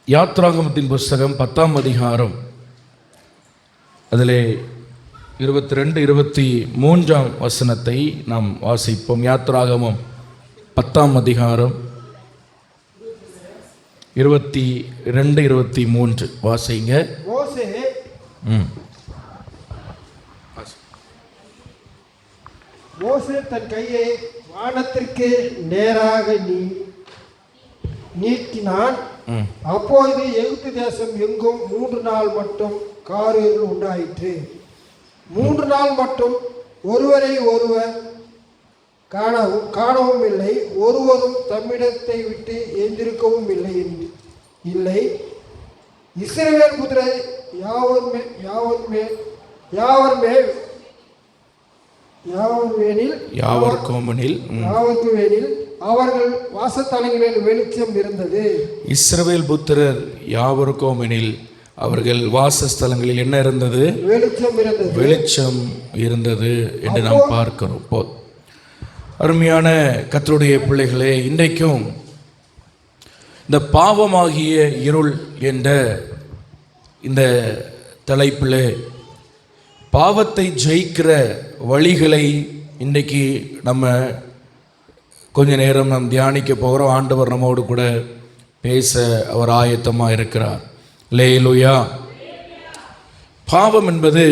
யாத்ராகமத்தின் புஸ்தகம் 10ஆம் அதிகாரம் அதிலே 22, 23ஆம் வசனத்தை நாம் வாசிப்போம். யாத்ராகமம் 10ஆம் அதிகாரம் 22, 23 வாசிங்க. மோசே தன் கையை வானத்திற்கு நேராக நீட்டினான். அப்பொழுது எகிப்து தேசம் எங்கும் 3 நாள் மட்டும் காரிருள் உண்டாயிற்று. 3 நாள் மட்டும் ஒருவரை ஒருவர் காணவும் இல்லை, ஒருவரும் தம்மிடத்தை விட்டு எழுந்திருக்கவும் இல்லை. இஸ்ரவேல் புத்திரர் யாவர்க்குமெனில் அவர்கள் வாசஸ்தலங்களில் வெளிச்சம் இருந்தது. இஸ்ரவேல் புத்திரர் யாவர்க்குமெனில் அவர்கள் வாசஸ்தலங்களில் என்ன இருந்தது? வெளிச்சம் இருந்தது என்று நாம் பார்க்கிறோம். அருமையான கர்த்தருடைய பிள்ளைகளே, இன்றைக்கும் இந்த பாவமாகிய இருள் என்ற இந்த தலைப்பில் பாவத்தை ஜெயிக்கிற வழிகளை இன்றைக்கு நம்ம கொஞ்ச நேரம் நாம் தியானிக்க போகிறோம். ஆண்டவர் நம்மோடு கூட பேச அவர் ஆயத்தமாக இருக்கிறார். அல்லேலூயா. பாவம் என்பது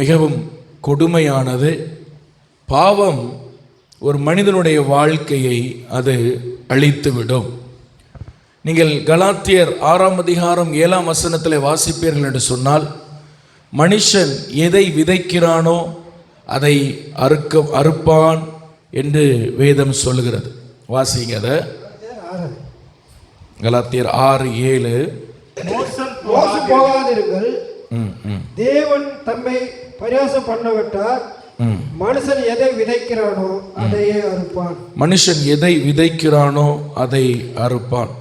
மிகவும் கொடுமையானது. பாவம் ஒரு மனிதனுடைய வாழ்க்கையை அது அழித்துவிடும். நீங்கள் கலாத்தியர் 6ஆம் அதிகாரம் 7ஆம் வசனத்தில் வாசிப்பீர்கள் என்று சொன்னால், மனுஷன் எதை விதைக்கிறானோ அதை அறுப்பான் என்று வேதம் சொல்லுகிறது. வாசிங்க அதை. கலாத்தியர் 6:7. மோசம் போகாதிருங்கள், தேவன் தம்மை பரியாசம் பண்ணவிட்டார். மனுஷன் எதை விதைக்கிறானோ அதையே அறுப்பான். மனுஷன் எதை விதைக்கிறானோ அதை அறுப்பான்.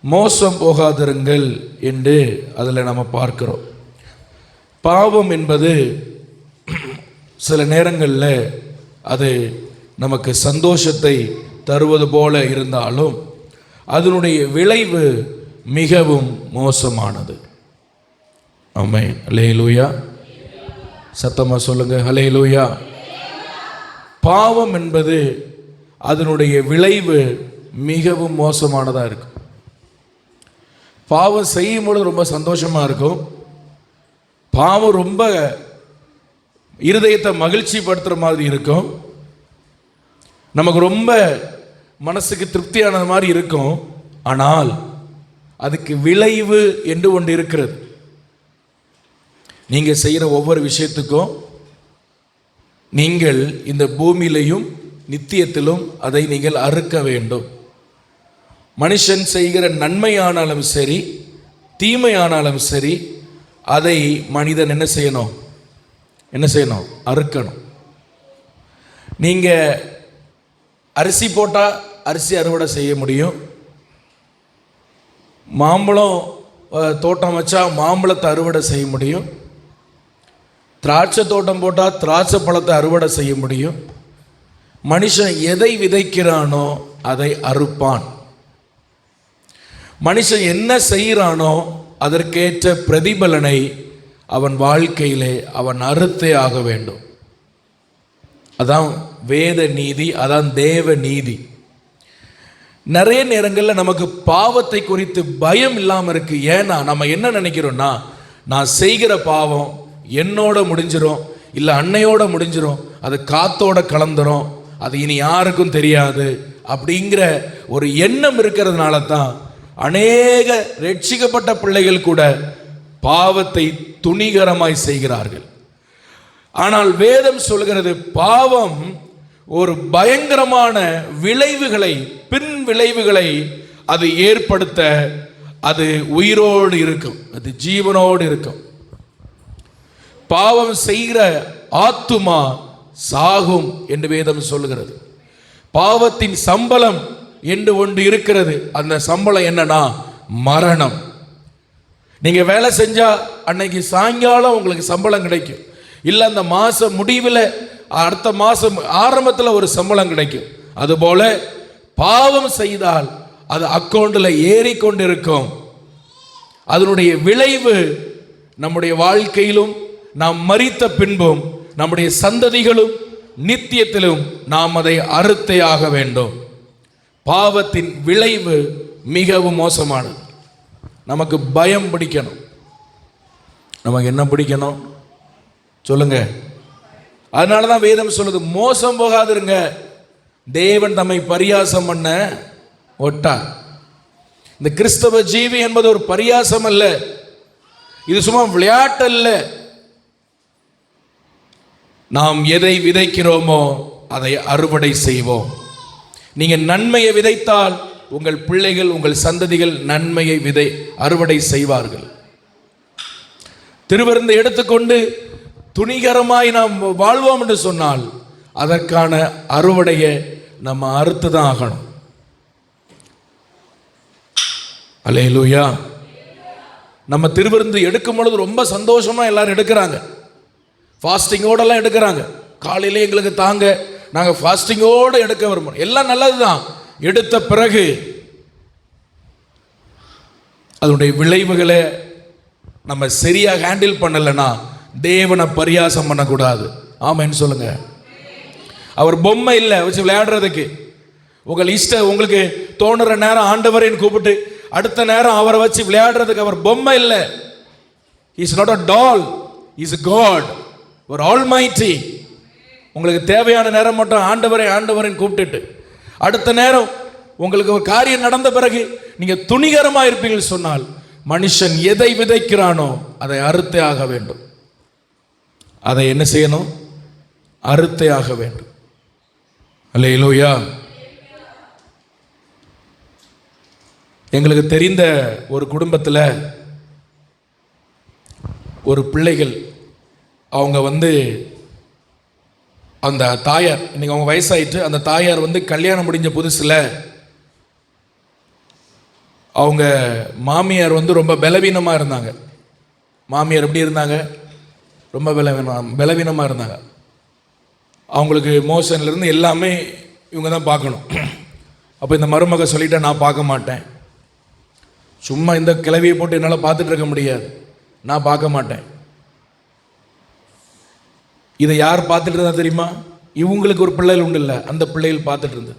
மோசம் போகாதிருங்கள் என்று அதில் நம்ம பார்க்கிறோம். பாவம் என்பது சில நேரங்களில் அது நமக்கு சந்தோஷத்தை தருவது போல இருந்தாலும் அதனுடைய விளைவு மிகவும் மோசமானது. ஆமென். அல்லேலூயா. சத்தமாக சொல்லுங்க, அல்லேலூயா. பாவம் என்பது அதனுடைய விளைவு மிகவும் மோசமானதாக இருக்கும். பாவம் செய்யும் பொழுது ரொம்ப சந்தோஷமாக இருக்கும். பாவம் ரொம்ப இருதயத்தை மகிழ்ச்சி படுத்துகிற மாதிரி இருக்கும். நமக்கு ரொம்ப மனசுக்கு திருப்தியானது மாதிரி இருக்கும். ஆனால் அதுக்கு விளைவு என்று ஒன்று இருக்கிறது. நீங்கள் செய்கிற ஒவ்வொரு விஷயத்துக்கும் நீங்கள் இந்த பூமியிலையும் நித்தியத்திலும் அதை நீங்கள் அறுக்க வேண்டும். மனுஷன் செய்கிற நன்மையானாலும் சரி, தீமையானாலும் சரி, அதை மனிதன் என்ன செய்யணும்? அறுக்கணும். நீங்கள் அரிசி போட்டால் அரிசி அறுவடை செய்ய முடியும். மாம்பழம் தோட்டம் வச்சா மாம்பழத்தை அறுவடை செய்ய முடியும். திராட்சை தோட்டம் போட்டால் திராட்சை பழத்தை அறுவடை செய்ய முடியும். மனுஷன் எதை விதைக்கிறானோ அதை அறுப்பான். மனுஷன் என்ன செய்கிறானோ அதற்கேற்ற பிரதிபலனை அவன் வாழ்க்கையிலே அவன் அறுத்தே ஆக வேண்டும். அதான் வேத நீதி, அதான் தேவ நீதி. நிறைய நேரங்களில் நமக்கு பாவத்தை குறித்து பயம் இல்லாமல் இருக்கு. ஏன்னா நம்ம என்ன நினைக்கிறோம்னா, நான் செய்கிற பாவம் என்னோட முடிஞ்சிடும், இல்லை அன்னையோட முடிஞ்சிடும், அது காத்தோட கலந்துரும், அது இனி யாருக்கும் தெரியாது அப்படிங்கிற ஒரு எண்ணம் இருக்கிறதுனால தான் அநேக ரட்சிக்கப்பட்ட பிள்ளைகள் கூட பாவத்தை துணிகரமாய் செய்கிறார்கள். ஆனால் வேதம் சொல்கிறது, பாவம் ஒரு பயங்கரமான விளைவுகளை, பின் விளைவுகளை அது ஏற்படுத்த அது உயிரோடு இருக்கும், அது ஜீவனோடு இருக்கும். பாவம் செய்கிற ஆத்துமா சாகும் என்று வேதம் சொல்லுகிறது. பாவத்தின் சம்பளம் என்று ஒன்று இருக்கிறது. அந்த சம்பளம் என்னன்னா மரணம். நீங்க வேலை செஞ்சா அன்னைக்கு சாயங்காலம் உங்களுக்கு சம்பளம் கிடைக்கும், இல்லை அந்த மாசம் முடிவில் அடுத்த மாசம் ஆரம்பத்தில் ஒரு சம்பளம் கிடைக்கும். அதுபோல பாவம் செய்தால் அது அக்கௌண்ட்டில் ஏறிக்கொண்டிருக்கும். அதனுடைய விளைவு நம்முடைய வாழ்க்கையிலும் நாம் மரித்த பின்பும் நம்முடைய சந்ததிகளும் நித்தியத்திலும் நாம் அதை அறுத்தே ஆக வேண்டும். பாவத்தின் விளைவு மிகவும் மோசமானது. நமக்கு பயம் பிடிக்கணும். நமக்கு என்ன பிடிக்கணும் சொல்லுங்க? அதனால தான் வேதம் சொல்லுது, மோசம் போகாதிருங்க, தேவன் தம்மை பரியாசம் பண்ண ஒட்டார். இந்த கிறிஸ்தவ ஜீவி என்பது ஒரு பரியாசம் அல்ல, இது சும்மா விளையாட்டு அல்ல. நாம் எதை விதைக்கிறோமோ அதை அறுவடை செய்வோம். நீங்க நன்மையை விதைத்தால் உங்கள் பிள்ளைகள், உங்கள் சந்ததிகள் நன்மையை அறுவடை செய்வார்கள். திருவிருந்தை எடுத்துக்கொண்டு துணிகரமாய் நாம் வாழ்வோம் என்று சொன்னால் அதற்கான அறுவடையை நம்ம அறுத்துதான் ஆகணும். அல்லேலூயா. நம்ம திருவிருந்து எடுக்கும் பொழுது ரொம்ப சந்தோஷமா எல்லாரும் எடுக்கிறாங்க, ஃபாஸ்டிங்கோடெல்லாம் எடுக்கிறாங்க. காலையிலே எங்களுக்கு தாங்க, நாங்கள் ஃபாஸ்டிங்கோடு எடுக்க விரும்புகிறோம். எல்லாம் நல்லது தான். எடுத்த பிறகு அதனுடைய விளைவுகளை நம்ம சரியாக ஹேண்டில் பண்ணலைன்னா தேவனை பரியாசம் பண்ணக்கூடாது. ஆமான்னு சொல்லுங்க. அவர் பொம்மை இல்லை வச்சு விளையாடுறதுக்கு. உங்களுக்கு தோணுற நேரம் ஆண்டவரைன்னு கூப்பிட்டு அடுத்த நேரம் அவரை வச்சு விளையாடுறதுக்கு அவர் பொம்மை இல்லை. Is not a doll, is God, ஒரு ஆல்மைட்டி. உங்களுக்கு தேவையான நேரம் மட்டும் ஆண்டவரைன்னு கூப்பிட்டுட்டு அடுத்த நேரம் உங்களுக்கு ஒரு காரியம் நடந்த பிறகு நீங்க துணிகரமாக இருப்பீர்கள் சொன்னால் மனுஷன் எதை விதைக்கிறானோ அதை அறுத்தே ஆக வேண்டும். அதை என்ன செய்யணும்? அறுத்தே ஆக வேண்டும். அல்லேலூயா. எங்களுக்கு தெரிந்த ஒரு குடும்பத்தில் ஒரு பிள்ளைகள், அவங்க அந்த தாயார், இன்னைக்கு அவங்க வயசாயிட்டு, அந்த தாயார் கல்யாணம் முடிஞ்ச புதுசில் அவங்க மாமியார் ரொம்ப பலவீனமாக இருந்தாங்க. மாமியார் எப்படி இருந்தாங்க? ரொம்ப பலவீனமாக இருந்தாங்க. அவங்களுக்கு மோஷன்லேருந்து எல்லாமே இவங்க தான் பார்க்கணும். அப்போ இந்த மருமக சொல்லிட்டா, நான் பார்க்க மாட்டேன், சும்மா இந்த கிளவியை போட்டு என்னால் பார்த்துட்டு இருக்க முடியாது, நான் பார்க்க மாட்டேன். இதை யார் பார்த்துட்டு இருந்தா தெரியுமா? இவங்களுக்கு ஒரு பிள்ளைகள் உண்டு இல்லை, அந்த பிள்ளைகள் பார்த்துட்டு இருந்து.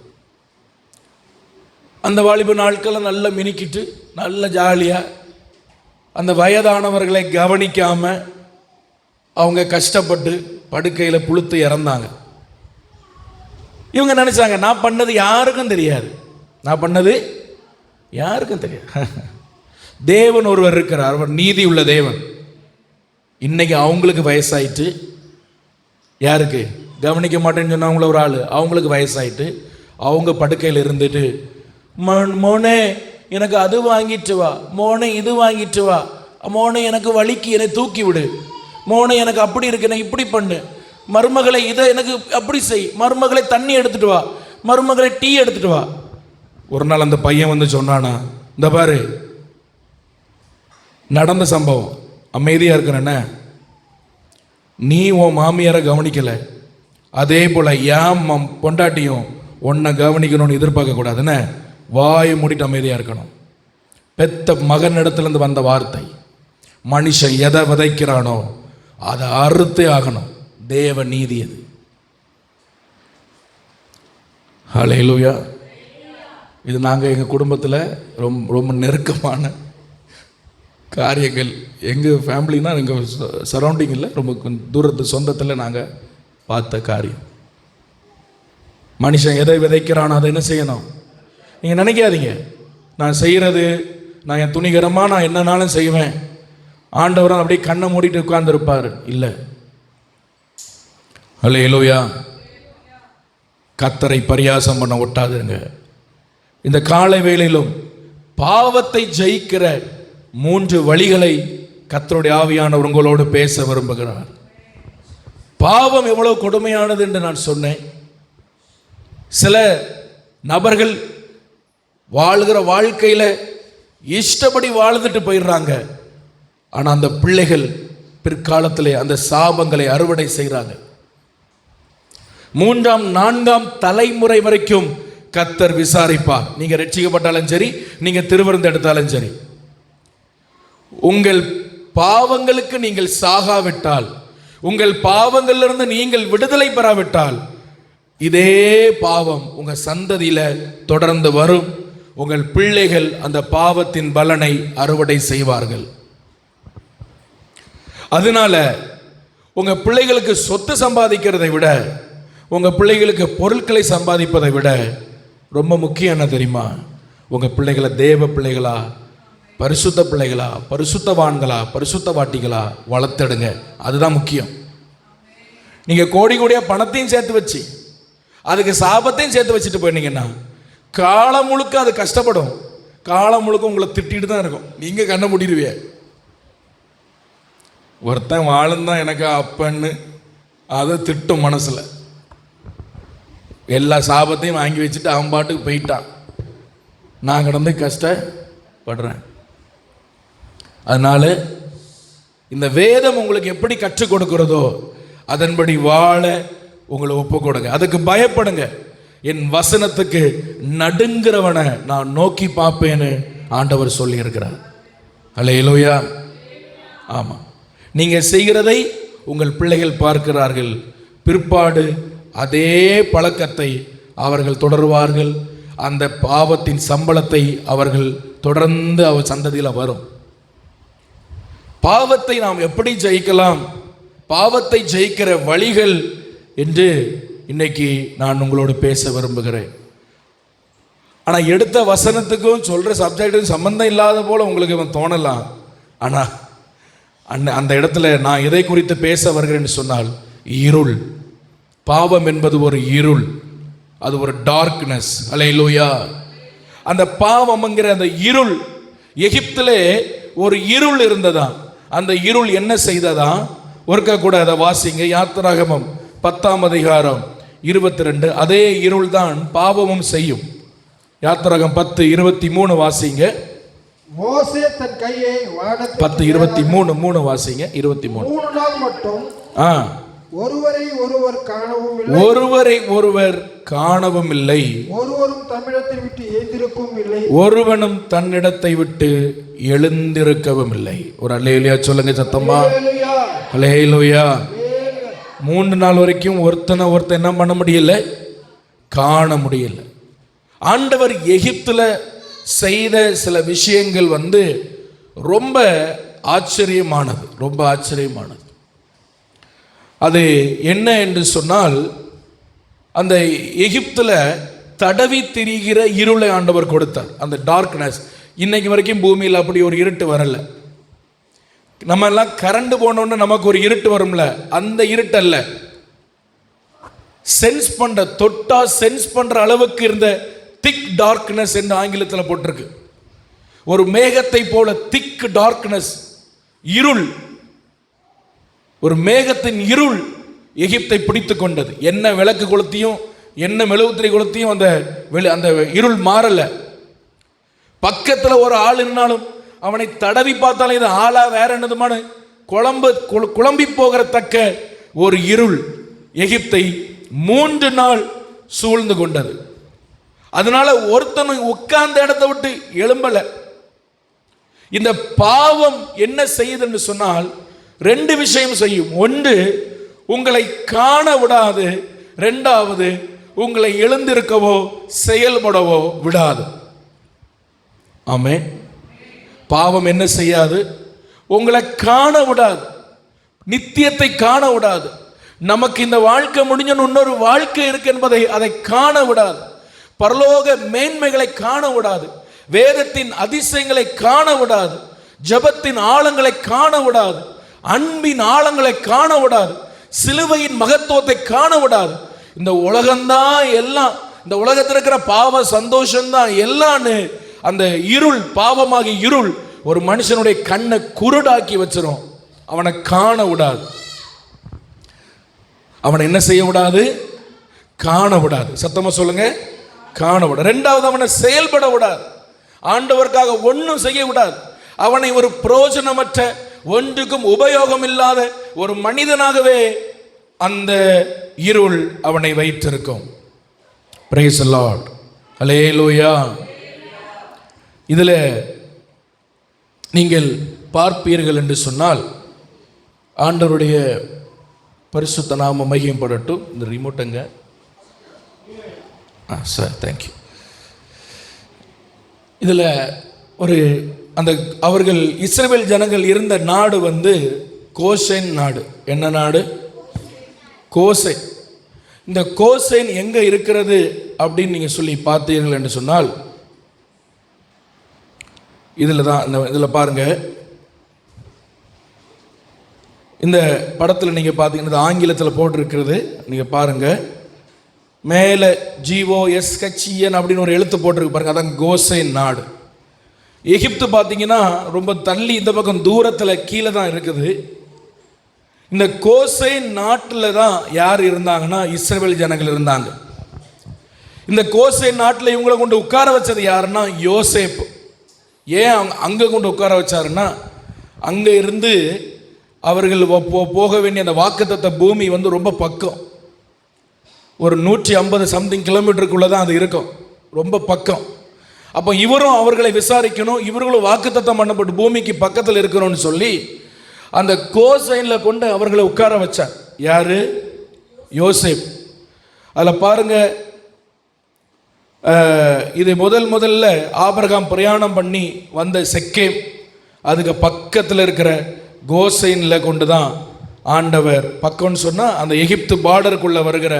அந்த வாலிப நாட்களை நல்லா மினிக்கிட்டு நல்ல ஜாலியாக அந்த வயதானவர்களை கவனிக்காமல் அவங்க கஷ்டப்பட்டு படுக்கையில் புழுத்து இறந்தாங்க. இவங்க நினைச்சாங்க, நான் பண்ணது யாருக்கும் தெரியாது, நான் பண்ணது யாருக்கும் தெரியாது. தேவன் ஒருவர் இருக்கிறார், அவர் நீதி உள்ள தேவன். இன்னைக்கு அவங்களுக்கு வயசாயிட்டு, யாருக்கு கவனிக்க மாட்டேன்னு சொன்னவங்கள ஒரு ஆள், அவங்களுக்கு வயசாயிட்டு அவங்க படுக்கையில் இருந்துட்டு, மோனே எனக்கு அது வாங்கிட்டு வா, மோனே இது வாங்கிட்டு வா, மோனே எனக்கு வலிக்கு என்னை தூக்கி விடு, மோனே எனக்கு அப்படி இருக்கு என்னை இப்படி பண்ணு, மருமகளை இதை எனக்கு அப்படி செய், மருமகளை தண்ணி எடுத்துட்டு வா, மருமகளை டீ எடுத்துட்டு வா. ஒரு நாள் அந்த பையன் சொன்னானா, இந்த பாரு நடந்த சம்பவம், அமைதியாக இருக்கிறேன்ன, நீ உன் மாமியாரை கவனிக்கலை, அதே போல் ஏன் பொண்டாட்டியும் உன்னை கவனிக்கணும்னு எதிர்பார்க்க கூடாதுன்னு வாயை மூடிட்டு அமைதியாக இருக்கணும். பெத்த மகனிடத்துலேருந்து வந்த வார்த்தை, மனுஷன் எதை விதைக்கிறானோ அதை அறுத்தே ஆகணும். தேவ நீதி அது. ஹல்லேலூயா. இது நாங்கள் எங்கள் குடும்பத்தில் ரொம்ப நெருக்கமான காரியங்கள். எங்கள் ஃபேமிலினா எங்கள் சரௌண்டிங்கில் ரொம்ப தூரத்து சொந்தத்தில் நாங்கள் பார்த்த காரியம். மனுஷன் எதை விதைக்கிறானோ அதை என்ன செய்யணும்? நீங்கள் நினைக்காதீங்க, நான் செய்கிறது, நான் என் துணிகரமாக நான் என்னன்னாலும் செய்வேன், ஆண்டவரால் அப்படியே கண்ணை மூடிட்டு உட்கார்ந்துருப்பார். இல்லை. அல்லேலூயா. கர்த்தரை பரியாசம் பண்ண ஒட்டாதுங்க. இந்த காலை வேளையிலும் பாவத்தை ஜெயிக்கிற 3 வழிகளை கர்த்தருடைய ஆவியானவர் உங்களோடு பேச விரும்புகிறார். பாவம் எவ்வளவு கொடுமையானது என்று நான் சொன்னேன். சில நபர்கள் வாழ்கிற வாழ்க்கையில் இஷ்டப்படி வாழ்ந்துட்டு போயிடுறாங்க. ஆனால் அந்த பிள்ளைகள் பிற்காலத்திலே அந்த சாபங்களை அறுவடை செய்கிறாங்க. 3ஆம் 4ஆம் தலைமுறை வரைக்கும் கர்த்தர் விசாரிப்பார். நீங்கள் ரட்சிக்கப்பட்டாலும் சரி, நீங்கள் திருவிருந்து எடுத்தாலும் சரி. உங்கள் பாவங்களுக்கு நீங்கள் சாகாவிட்டால், உங்கள் பாவங்களிலிருந்து நீங்கள் விடுதலை பெறாவிட்டால், இதே பாவம் உங்க சந்ததியில தொடர்ந்து வரும். உங்கள் பிள்ளைகள் அந்த பாவத்தின் பலனை அறுவடை செய்வார்கள். அதனால உங்க பிள்ளைகளுக்கு சொத்து சம்பாதிக்கிறதை விட, உங்க பிள்ளைகளுக்கு பொருட்களை சம்பாதிப்பதை விட ரொம்ப முக்கியம் என்ன தெரியுமா? உங்க பிள்ளைகளை தேவ பிள்ளைகளா, பரிசுத்த பிள்ளைகளா, பரிசுத்தவான்களா, பரிசுத்தவாட்டிகளா வளர்த்தெடுங்க. அதுதான் முக்கியம். நீங்க கோடி கோடியா பணத்தையும் சேர்த்து வச்சு அதுக்கு சாபத்தையும் சேர்த்து வச்சுட்டு போயிருந்தீங்கன்னா காலம் முழுக்க அது கஷ்டப்படும். காலம் முழுக்க உங்களை திட்டிட்டு தான் இருக்கும். நீங்க கண்ண முடிடுவிய. ஒருத்தன் வாழ்ந்தான் எனக்கு அப்பன்னு அதை திட்டும் மனசுல. எல்லா சாபத்தையும் வாங்கி வச்சுட்டு அவன் பாட்டுக்கு போயிட்டான். நான் கிடந்து கஷ்டப்படுறேன். அதனால இந்த வேதம் உங்களுக்கு எப்படி கற்றுக் கொடுக்கிறதோ அதன்படி வாழ உங்களை ஒப்பு கொடுங்க. அதுக்கு பயப்படுங்க. என் வசனத்துக்கு நடுங்கிறவனை நான் நோக்கி பார்ப்பேன்னு ஆண்டவர் சொல்லி இருக்கிறார். அல்லேலூயா. ஆமா, நீங்க செய்கிறதை உங்கள் பிள்ளைகள் பார்க்கிறார்கள். பிற்பாடு அதே பழக்கத்தை அவர்கள் தொடருவார்கள். அந்த பாவத்தின் சம்பளத்தை அவர்கள் தொடர்ந்து அவர் சந்ததியில் வரும். பாவத்தை நாம் எப்படி ஜெயிக்கலாம், பாவத்தை ஜெயிக்கிற வழிகள் என்று இன்னைக்கு நான் உங்களோடு பேச விரும்புகிறேன். ஆனால் எடுத்த வசனத்துக்கும் சொல்கிற சப்ஜெக்ட்டுக்கும் சம்பந்தம் இல்லாத போல உங்களுக்கு தோணலாம். ஆனால் அந்த இடத்துல நான் எதை குறித்து பேச வருகிறேன்னு சொன்னால், இருள். பாவம் என்பது ஒரு இருள், அது ஒரு டார்க்னஸ். அல்லேலூயா. அந்த பாவம்ங்கிற அந்த இருள், எகிப்திலே ஒரு இருள் இருந்ததா. அந்த இருள் என்ன செய்ததா? ஒருக்க கூட அதை வாசிங்க. யாத்திராகமம் 10:22. அதே இருள் தான் பாவமும் செய்யும். யாத்திராகம் 10:23 வாசிங்க. மோசே தன் கையை 10:23 வாசிங்க. 23. 3 நாள் மட்டும் ஒருவரை ஒருவர் காணவும் இல்லை, ஒருவரும் தம்மிடத்தை விட்டு எழுந்திருக்கவும் இல்லை, ஒருவனும் தன்னிடத்தை விட்டு எழுந்திருக்கவும் இல்லை. ஒரு அல்லேலூயா சொல்லுங்க சத்தமா. அல்லேலூயா. 3 நாள் வரைக்கும் ஒருத்தனை என்ன பண்ண முடியல, காண முடியல. ஆண்டவர் எகிப்துல செய்த சில விஷயங்கள் ரொம்ப ஆச்சரியமானது, ரொம்ப ஆச்சரியமானது. அது என்ன என்று சொன்னால், அந்த எகிப்துல தடவி திரிகிற இருளை ஆண்டவர் கொடுத்தார். அந்த டார்க்னஸ். இன்னைக்கு வரைக்கும் பூமியில் அப்படி ஒரு இருட்டு வரல. நம்ம எல்லாம் கரண்ட் போனோன்னு நமக்கு ஒரு இருட்டு வரும்ல, அந்த இருட்டு அல்ல. சென்ஸ் பண்ற, தொட்டா சென்ஸ் பண்ற அளவுக்கு இருந்த திக் டார்க்னஸ் என்று ஆங்கிலத்தில் போட்டிருக்கு. ஒரு மேகத்தை போல திக் டார்க்னஸ், இருள். ஒரு மேகத்தின் இருள் எகிப்தை பிடித்து கொண்டது. என்ன விளக்கு கொளுத்தியும் என்ன மெழுகுத்திரை கொளுத்தியும் அந்த இருள் மாறல. பக்கத்தில் ஒரு ஆள் இருந்தாலும் அவனை தடவி பார்த்தாலும் இது ஆளா வேற என்னதுமான குழம்பி போகிறத்தக்க ஒரு இருள் எகிப்தை 3 நாள் சூழ்ந்து கொண்டது. அதனால ஒருத்தனை உட்கார்ந்த இடத்தை விட்டு எழும்பல. இந்த பாவம் என்ன செய்யுதுன்னு சொன்னால் 2 விஷயம் செய்யும். ஒன்று, உங்களை காண விடாது. 2வது, உங்களை எழுந்திருக்கவோ செயல்படவோ விடாது. ஆமென். பாவம் என்ன செய்யாது? உங்களை காண விடாது, நித்தியத்தை காண விடாது. நமக்கு இந்த வாழ்க்கை முடிஞ்சன்னு இன்னொரு வாழ்க்கை இருக்கு என்பதை அதை காண விடாது. பரலோக மேன்மைகளை காண விடாது. வேதத்தின் அதிசயங்களை காண விடாது. ஜெபத்தின் ஆழங்களை காண விடாது. அன்பின் ஆழங்களை காண விடாது. சிலுவையின் மகத்துவத்தை காண விடாது. இந்த உலகம்தான் எல்லாம், இந்த உலகத்தில் இருக்கிற பாவ சந்தோஷம்தான் எல்லான்னு அந்த இருள், பாவமாகி இருள் ஒரு மனுஷனுடைய கண்ணை குருடாக்கி வச்சிரும். அவனை காண விடாது. அவனை என்ன செய்ய விடாது? காண விடாது. சத்தமா சொல்லுங்க, காண விடாது. 2வது, அவனை செயல்பட விடாது. ஆண்டவருக்காக ஒன்றும் செய்ய விடாது. அவனை ஒரு பிரயோஜனமற்ற, ஒன்றுக்கும் உபயோகம் இல்லாத ஒரு மனிதனாகவே அந்த இருள் அவனை வைத்திருக்கும். Praise the Lord. அல்லேலூயா. இதில் நீங்கள் பார்ப்பீர்கள் என்று சொன்னால், ஆண்டவருடைய பரிசுத்த நாம மகிமைப்படட்டும். இந்த ரிமோட்டுங்க சார், தேங்க்யூ. இதில் ஒரு அந்த அவர்கள் இஸ்ரவேல் ஜனங்கள் இருந்த நாடு கோசேன் நாடு. என்ன நாடு? கோசேன். இந்த கோசேன் எங்கே இருக்கிறது அப்படின்னு நீங்கள் சொல்லி பார்த்தீர்கள் என்று சொன்னால், இதில் தான் இதில் பாருங்கள். இந்த படத்தில் நீங்கள் பார்த்தீங்கன்னா ஆங்கிலத்தில் போட்டிருக்கிறது நீங்கள் பாருங்கள். மேலே GOSHEN அப்படின்னு ஒரு எழுத்து போட்டிருக்கு பாருங்கள், அதான் கோசேன் நாடு. எகிப்து பார்த்தீங்கன்னா ரொம்ப தள்ளி இந்த பக்கம் தூரத்தில் கீழே தான் இருக்குது. இந்த கோசேன் நாட்டில் தான் யார் இருந்தாங்கன்னா இஸ்ரவேல் ஜனங்கள் இருந்தாங்க. இந்த கோசேன் நாட்டில் இவங்களை கொண்டு உட்கார வச்சது யாருன்னா யோசேப்பு. ஏன் அங்கே கொண்டு உட்கார வச்சாருன்னா, அங்கே இருந்து அவர்கள் போக வேண்டிய அந்த வாக்குத்தத்த பூமி ரொம்ப பக்கம். ஒரு 150 சம்திங் கிலோமீட்டருக்குள்ளே தான் அது இருக்கும், ரொம்ப பக்கம். அப்போ இவரும் அவர்களை விசாரிக்கணும், இவர்களும் வாக்குத்தத்தம் பண்ணப்பட்ட பூமிக்கு பக்கத்தில் இருக்கணும்னு சொல்லி அந்த கோசைனில் கொண்டு அவர்களை உட்கார வச்சார். யாரு? யோசேப். அதில் பாருங்க, இது முதல்ல ஆபிரகாம் பிரயாணம் பண்ணி வந்த செக்கேம், அதுக்கு பக்கத்தில் இருக்கிற கோசைனில் கொண்டு தான் ஆண்டவர், பக்கம்னு சொன்னால் அந்த எகிப்து பார்டருக்குள்ளே வருகிற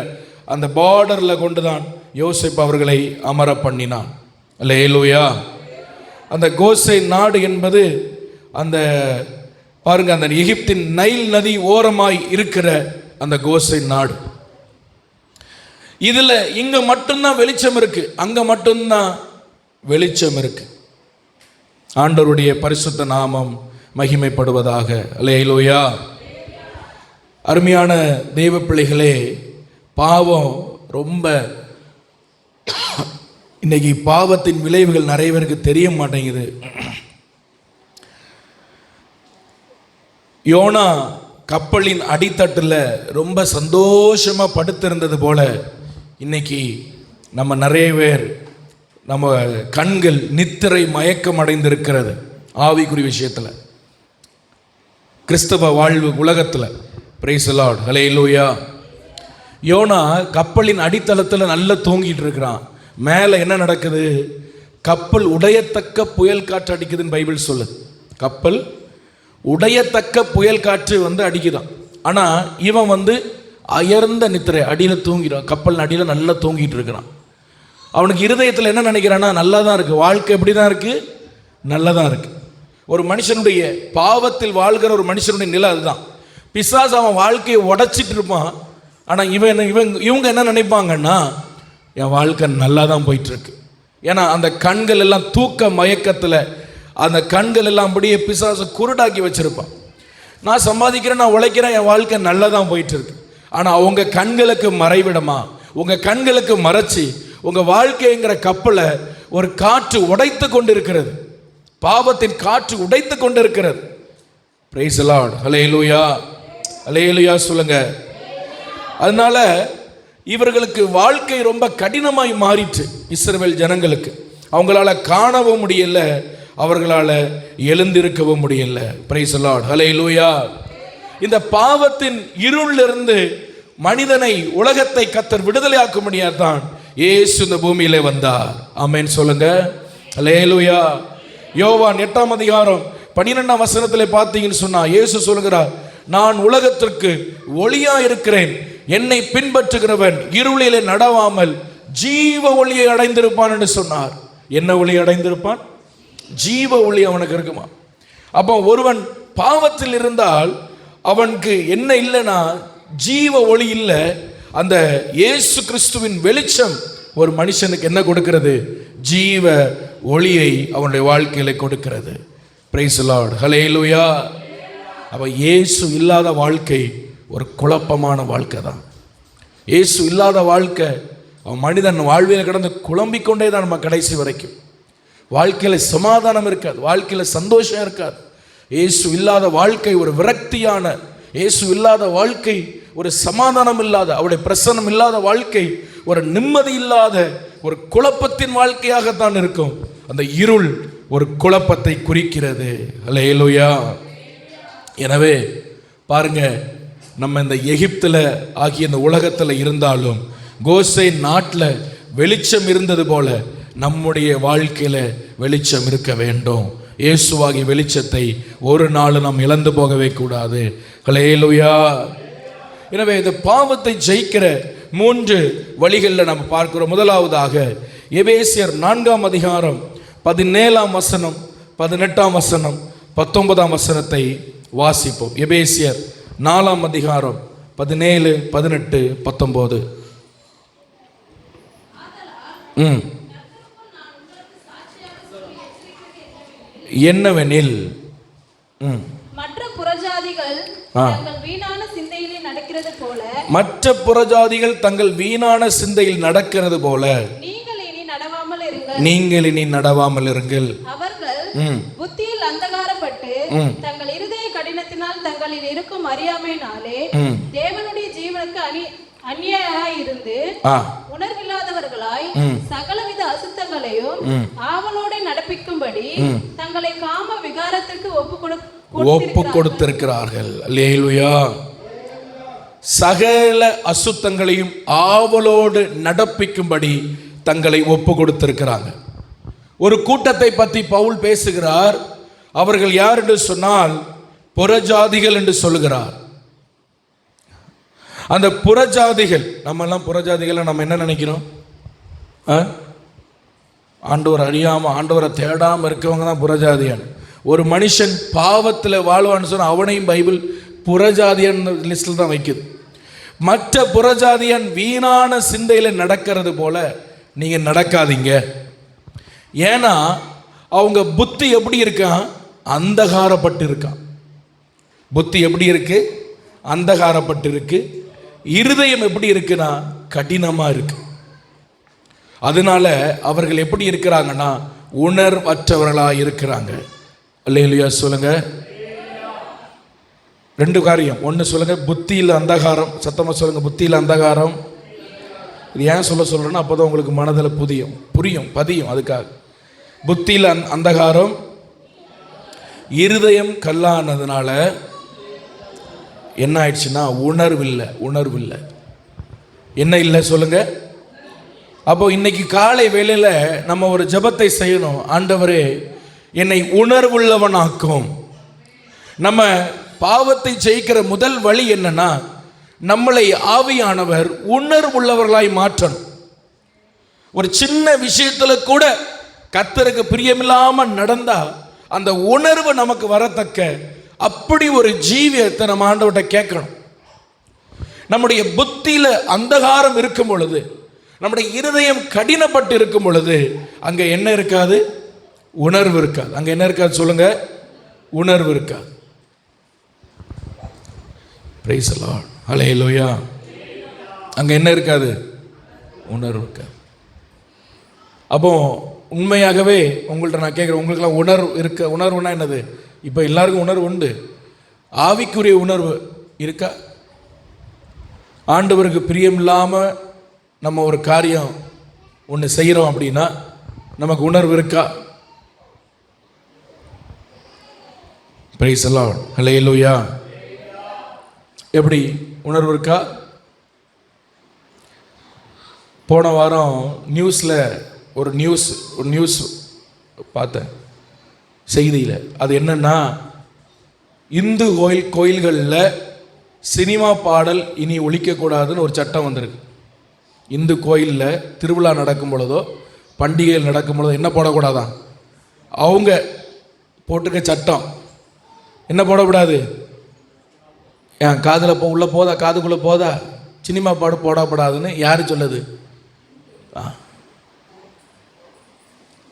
அந்த பார்டரில் கொண்டு தான் யோசேப் அவர்களை அமர பண்ணினான். அல்லேலூயா. அந்த கோசேன் நாடு என்பது அந்த பாருங்க, அந்த எகிப்தின் நைல் நதி ஓரமாய் இருக்கிற அந்த கோசேன் நாடு. இதில் இங்கே மட்டும்தான் வெளிச்சம் இருக்கு, அங்கே மட்டும்தான் வெளிச்சம் இருக்கு. ஆண்டவருடைய பரிசுத்த நாமம் மகிமைப்படுவதாக. அல்லேலூயா. அருமையான தெய்வ பிள்ளைகளே, பாவம் ரொம்ப இன்னைக்கு பாவத்தின் விளைவுகள் நிறைய பேருக்கு தெரிய மாட்டேங்குது. யோனா கப்பலின் அடித்தட்டில் ரொம்ப சந்தோஷமாக படுத்திருந்தது போல இன்னைக்கு நம்ம நிறைய பேர், நம்ம கண்கள் நித்திரை மயக்கம் அடைந்திருக்கிறது ஆவிக்குரிய விஷயத்தில், கிறிஸ்தவ வாழ்வு உலகத்தில். Praise the Lord. ஹல்லேலூயா. யோனா கப்பலின் அடித்தளத்தில் நல்லா தூங்கிட்டு இருக்கிறான். மேலே என்ன நடக்குது? கப்பல் உடையத்தக்க புயல் காற்று அடிக்குதுன்னு பைபிள் சொல்லுது. கப்பல் உடையத்தக்க புயல் காற்று அடிக்குதான். ஆனால் இவன் அயர்ந்த நித்திரை அடியில் தூங்கிடுவான். கப்பல் அடியில் நல்லா தூங்கிட்டு இருக்கிறான். அவனுக்கு இருதயத்தில் என்ன நினைக்கிறான்னா, நல்லா தான் இருக்குது, வாழ்க்கை எப்படி தான் இருக்குது, நல்லா தான் இருக்குது. ஒரு மனுஷனுடைய பாவத்தில் வாழ்கிற ஒரு மனுஷனுடைய நிலை அதுதான். பிசாசு அவன் வாழ்க்கையை உடைச்சிட்டு இருப்பான். ஆனால் இவங்க என்ன நினைப்பாங்கன்னா, என் வாழ்க்கை நல்லா தான் போயிட்டுருக்கு. ஏன்னா அந்த கண்கள் எல்லாம் தூக்க மயக்கத்தில், அந்த கண்கள் எல்லாம் அப்படியே பிசாசு குருடாக்கி வச்சிருப்பான். நான் சம்பாதிக்கிறேன், நான் உழைக்கிறேன், என் வாழ்க்கை நல்லா தான் போயிட்டு இருக்கு. ஆனால் உங்கள் கண்களுக்கு மறைவிடமா, உங்கள் கண்களுக்கு மறைச்சி உங்கள் வாழ்க்கைங்கிற கப்பலை ஒரு காற்று உடைத்து கொண்டு இருக்கிறது. பாவத்தின் காற்று உடைத்து கொண்டு இருக்கிறது. Praise the Lord. ஹல்லேலூயா. ஹல்லேலூயா சொல்லுங்க. அதனால இவர்களுக்கு வாழ்க்கை ரொம்ப கடினமாய் மாறிற்று. இஸ்ரவேல் ஜனங்களுக்கு அவங்களால காணவும் முடியல, அவர்களால் எழுந்திருக்கவும் முடியல. Praise the Lord. ஹல்லேலூயா. இந்த பாவத்தின் இருளிலிருந்து மனிதனை, உலகத்தை கர்த்தர் விடுதலையாக்க முடியாதான் இயேசு இந்த பூமியிலே வந்தார். ஆமென் சொல்லுங்க. ஹல்லேலூயா. யோவான் 8ஆம் அதிகாரம் 12ஆம் வசனத்திலே பார்த்தீங்கன்னு சொன்னா இயேசு சொல்கிறார், நான் உலகத்திற்கு ஒளியா இருக்கிறேன், என்னை பின்பற்றுகிறவன் இருளிலே நடவாமல் ஜீவ ஒளியை அடைந்திருப்பான் என்று சொன்னார். என்ன ஒளி அடைந்திருப்பான்? ஜீவ ஒளி அவனுக்கு இருக்குமா? அப்போ ஒருவன் பாவத்தில் இருந்தால் அவனுக்கு என்ன இல்லைன்னா ஜீவ ஒளி இல்லை. அந்த இயேசு கிறிஸ்துவின் வெளிச்சம் ஒரு மனுஷனுக்கு என்ன கொடுக்கிறது? ஜீவ ஒளியை அவனுடைய வாழ்க்கையில கொடுக்கிறது. Praise the Lord. ஹல்லேலூயா. அப்போ இயேசு இல்லாத வாழ்க்கை ஒரு குழப்பமான வாழ்க்கை தான். இயேசு இல்லாத வாழ்க்கை, அவன் மனிதன் வாழ்வியில் கடந்து குழம்பிக்கொண்டே தான் நம்ம கடைசி வரைக்கும். வாழ்க்கையில் சமாதானம் இருக்காது, வாழ்க்கையில் சந்தோஷம் இருக்காது. இயேசு இல்லாத வாழ்க்கை ஒரு விரக்தியான, இயேசு இல்லாத வாழ்க்கை ஒரு சமாதானம் இல்லாத, அவருடைய பிரசன்னம் இல்லாத வாழ்க்கை ஒரு நிம்மதி இல்லாத ஒரு குழப்பத்தின் வாழ்க்கையாகத்தான் இருக்கும். அந்த இருள் ஒரு குழப்பத்தை குறிக்கிறது. அல்லேலூயா. எனவே பாருங்க, நம்ம இந்த எகிப்தில் ஆகிய இந்த உலகத்தில் இருந்தாலும் கோசேன் நாட்டில் வெளிச்சம் இருந்தது போல நம்முடைய வாழ்க்கையில் வெளிச்சம் இருக்க வேண்டும். இயேசுவாகிய வெளிச்சத்தை ஒரு நாள் நாம் இழந்து போகவே கூடாது. அல்லேலூயா. எனவே இந்த பாவத்தை ஜெயிக்கிற 3 வழிகளில் நம்ம பார்க்கிறோம். முதலாவதாக எபேசியர் 4ஆம் அதிகாரம் 17ஆம் வசனம், 18ஆம் வசனம், 19ஆம் வசனத்தை வாசிப்போம். எபேசியர் 4ஆம் அதிகாரம் 17, 18, 19. என்னவெனில் மற்ற புறஜாதிகள் தங்கள் வீணான சிந்தையிலே நடக்கிறது போல, மற்ற புறஜாதிகள் தங்கள் வீணான சிந்தையில் நடக்கிறது போல நீங்கள் இனி நடவாமல் இருங்கள். அவர்கள் புத்தியில் அந்தகாரப்பட்டு தங்கள் இருதய கடினத்தினால் தங்களில் இருக்கும் அறியாமையினாலே தேவனுடைய ஜீவனுக்கு அந்நியராய் இருந்து உணர்வில்லாதவர்களாய் சகலவித அசுத்தங்களையும் ஆவலோடு நடப்பிக்கும்படி தங்களை காம விகாரத்திற்கு ஒப்பு கொடுத்திருக்கிறார்கள். அல்லேலூயா. சகல அசுத்தங்களையும் ஆவலோடு நடப்பிக்கும்படி தங்களை ஒப்பு கொடுத்திருக்கிறாங்க. ஒரு கூட்டத்தை பற்றி பவுல் பேசுகிறார். அவர்கள் யார் என்று சொன்னால் புறஜாதிகள் என்று சொல்லுகிறார். அந்த புறஜாதிகள், நம்ம எல்லாம் புறஜாதிகளை நம்ம என்ன நினைக்கிறோம்? ஆண்டவர் அறியாமல் ஆண்டவரை தேடாமல் இருக்கவங்க தான் புறஜாதியான். ஒரு மனுஷன் பாவத்தில் வாழ்வான்னு சொன்னால் அவனையும் பைபிள் புறஜாதியான் லிஸ்டில் தான் வைக்குது. மற்ற புறஜாதியான் வீணான சிந்தையில் நடக்கிறது போல நீங்கள் நடக்காதீங்க. ஏன்னா அவங்க புத்தி எப்படி இருக்கான்? அந்தகாரப்பட்டு இருக்கான். புத்தி எப்படி இருக்கு? அந்தகாரப்பட்டு இருக்கு. இருதயம் எப்படி இருக்குன்னா கடினமாக இருக்கு. அதனால அவர்கள் எப்படி இருக்கிறாங்கன்னா உணர்வற்றவர்களாக இருக்கிறாங்க. அல்லேலூயா சொல்லுங்க. 2 காரியம். ஒன்று சொல்லுங்க, புத்தியில் அந்தகாரம். சத்தமாக சொல்லுங்க, புத்தியில் அந்தகாரம். இது ஏன் சொல்கிறேன்னா அப்போ தான் உங்களுக்கு மனதில் புரியும் பதியும். அதுக்காக புத்தியில் அந்தகாரம், இருதயம் கல்லானதுனால என்ன ஆயிடுச்சுன்னா உணர்வில்லை. என்ன இல்லை சொல்லுங்க. அப்போ இன்னைக்கு காலை வேளையில் நம்ம ஒரு ஜெபத்தை செய்யணும். ஆண்டவரே என்னை உணர்வுள்ளவனாக்கும். நம்ம பாவத்தை ஜெயிக்கிற முதல் வழி என்னன்னா, நம்மளை ஆவியானவர் உணர்வுள்ளவர்களாய் மாற்றணும். ஒரு சின்ன விஷயத்துல கூட கர்த்தருக்கு பிரியமில்லாம நடந்தா அந்த உணர்வு நமக்கு வரத்தக்க அப்படி ஒரு ஜீவியத்தை நம்ம ஆண்டவர்கிட்ட கேட்கணும். நம்முடைய புத்தியில அந்தகாரம் இருக்கும் பொழுது, நம்முடைய இருதயம் கடினப்பட்டு இருக்கும் பொழுது அங்க என்ன இருக்காது? உணர்வு இருக்காது. அங்க என்ன இருக்காது சொல்லுங்க? உணர்வு இருக்காது. Praise the Lord. ஹல்லேலூயா. அங்க என்ன இருக்காது? உணர்வு இருக்காது. அப்போ உண்மையாகவே உங்கள்கிட்ட நான் கேட்குறேன், உங்களுக்கெல்லாம் உணர்வுனா என்னது? இப்போ எல்லாருக்கும் உணர்வு உண்டு. ஆவிக்குரிய உணர்வு இருக்கா? ஆண்டவருக்கு பிரியம் இல்லாமல் நம்ம ஒரு காரியம் ஒன்று செய்கிறோம் அப்படின்னா நமக்கு உணர்வு இருக்கா? Praise the Lord. ஹல்லேலூயா. எப்படி உணர்வு இருக்கா? போன வாரம் நியூஸில் ஒரு நியூஸ் பார்த்தேன் செய்தியில். அது என்னன்னா, இந்து கோயில்களில் சினிமா பாடல் இனி ஒழிக்கக்கூடாதுன்னு ஒரு சட்டம் வந்திருக்கு. இந்து கோயிலில் திருவிழா நடக்கும் பொழுதோ பண்டிகைகள் நடக்கும் பொழுதோ என்ன போடக்கூடாதான்? அவங்க போட்டுக்க சட்டம் என்ன போடக்கூடாது? என் காதில் உள்ளே போதா, காதுக்குள்ளே போதா, சினிமா பாடு போடக்கூடாதுன்னு யார் சொல்லுது?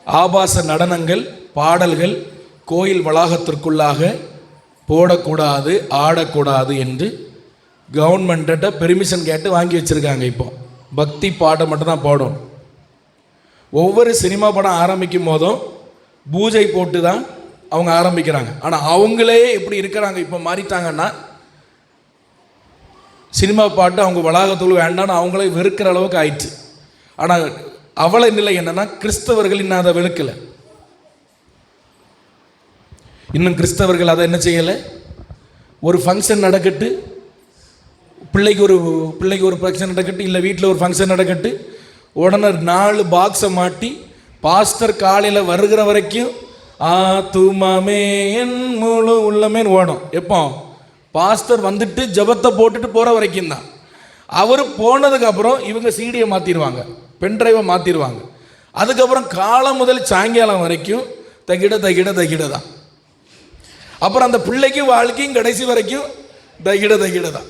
ஆபாச நடனங்கள் பாடல்கள் கோயில் வளாகத்திற்குள்ளாக போடக்கூடாது, ஆடக்கூடாது என்று கவர்மெண்ட்ட பெர்மிஷன் கேட்டு வாங்கி வச்சுருக்காங்க. இப்போ பக்தி பாட்டை மட்டும்தான் போடும். ஒவ்வொரு சினிமா படம் ஆரம்பிக்கும் போதும் பூஜை போட்டு தான் அவங்க ஆரம்பிக்கிறாங்க. ஆனால் அவங்களே எப்படி இருக்கிறாங்க, இப்போ மாறிட்டாங்கன்னா சினிமா பாட்டு அவங்க வளாகத்துக்குள்ள வேண்டாம்னு அவங்களே வெறுக்கிற அளவுக்கு ஆயிடுச்சு. ஆனால் அவளை நிலை என்னன்னா, கிறிஸ்தவர்கள் இன்னும் அதை வெறுக்கலை. இன்னும் கிறிஸ்தவர்கள் அதை என்ன செய்யலை. ஒரு ஃபங்க்ஷன் நடக்கட்டு, பிள்ளைக்கு ஒரு ஃபங்க்ஷன் நடக்கட்டு, இல்லை வீட்டில் ஒரு ஃபங்க்ஷன் நடக்கட்டு, உடனே 4 பாக்ஸை மாட்டி பாஸ்டர் காலையில் வருகிற வரைக்கும் தூமாமே என் முழு உள்ளமேன்னு ஓடும். எப்போ? பாஸ்டர் வந்துட்டு ஜபத்தை போட்டுட்டு போகிற வரைக்கும் தான். அவர் போனதுக்கப்புறம் இவங்க சீடியை மாற்றிடுவாங்க, பென்ட்ரைவை மாற்றிடுவாங்க. அதுக்கப்புறம் காலம் முதல் சாயங்காலம் வரைக்கும் தகிட தான். அப்புறம் அந்த பிள்ளைக்கு வாழ்க்கையும் கடைசி வரைக்கும் தகிட தான்.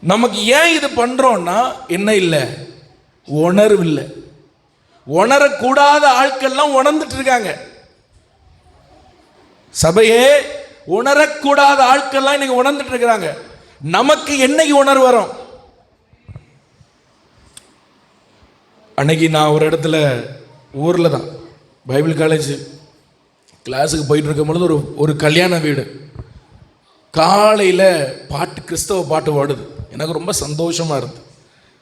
நமக்கு ஏன் இது பண்ணுறோன்னா என்ன இல்லை, உணர்வு இல்லை. உணரக்கூடாத ஆட்கள்லாம் உணர்ந்துட்டு இருக்காங்க. சபையே, உணரக்கூடாத ஆட்கள்லாம் இன்னைக்கு உணர்ந்துட்டு இருக்கிறாங்க. நமக்கு என்னைக்கு உணர்வு வரும்? அன்னைக்கு நான் ஒரு இடத்துல ஊரில் தான் பைபிள் காலேஜ் கிளாஸுக்கு போயிட்டு இருக்கும் பொழுது ஒரு கல்யாண வீடு காலையில் பாட்டு, கிறிஸ்தவ பாட்டு ஓடுது. எனக்கு ரொம்ப சந்தோஷமாக இருந்தது.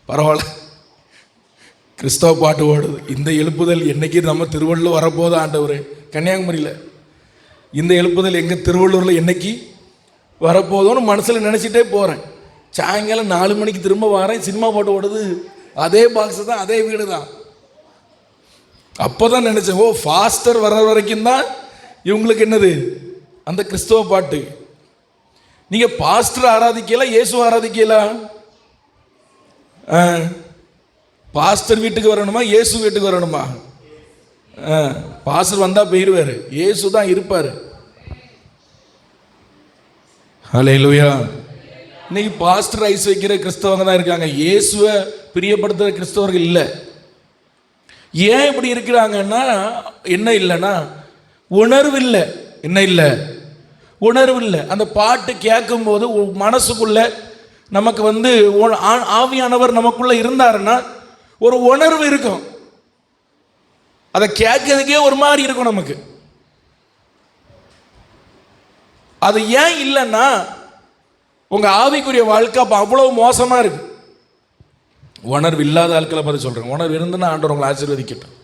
பரவாயில்ல, கிறிஸ்தவ பாட்டு ஓடுது. இந்த எழுப்புதல் என்னைக்கு நம்ம திருவள்ளூர் வரப்போதா ஆண்டவரே, கன்னியாகுமரியில் இந்த எழுப்புதல் எங்கள் திருவள்ளூரில் என்னைக்கு வரப்போதோன்னு மனசில் நினச்சிட்டே போகிறேன். சாயங்காலம் 4 மணிக்கு திரும்ப வரேன், சினிமா பாட்டு ஓடுது. அதே பாக்ஸ் தான், அதே வீடு தான். அப்போ தான் நினச்சேன், ஓ ஃபாஸ்டர் வர்ற வரைக்கும் தான் இவங்களுக்கு என்னது அந்த கிறிஸ்தவ பாட்டு. நீங்கள் பாஸ்டர் ஆராதிக்கலாம், இயேசு ஆராதிக்கலாம். பாஸ்டர் வீட்டுக்கு வரணுமா, இயேசு வீட்டுக்கு வரணுமா? பாஸ்டர் வந்தால் போயிடுவார், இயேசு தான் இருப்பார். ஹல்லேலூயா. இன்னைக்கு பாஸ்டர் ஐஸ் வைக்கிற கிறிஸ்தவங்க தான் இருக்காங்க, இயேசுவை பிரியப்படுத்துகிற கிறிஸ்தவர்கள் இல்லை. ஏன் இப்படி இருக்கிறாங்கன்னா என்ன இல்லைன்னா உணர்வு இல்லை. என்ன இல்லை? உணர்வு இல்லை. அந்த பாட்டு கேட்கும்போது மனசுக்குள்ள நமக்கு ஆவியானவர் நமக்குள்ள இருந்தாருன்னா ஒரு உணர்வு இருக்கும். அதை கேட்கறதுக்கே ஒரு மாதிரி இருக்கும் நமக்கு. அது ஏன் இல்லைன்னா உங்க ஆவிக்குரிய வாழ்க்கை அப்போ அவ்வளவு மோசமா இருக்கு. உணர்வு இல்லாத ஆட்களை பற்றி சொல்றேன். உணர்வு இருந்துன்னா ஆண்டவர் உங்களை ஆசீர்வதிக்கட்டும்.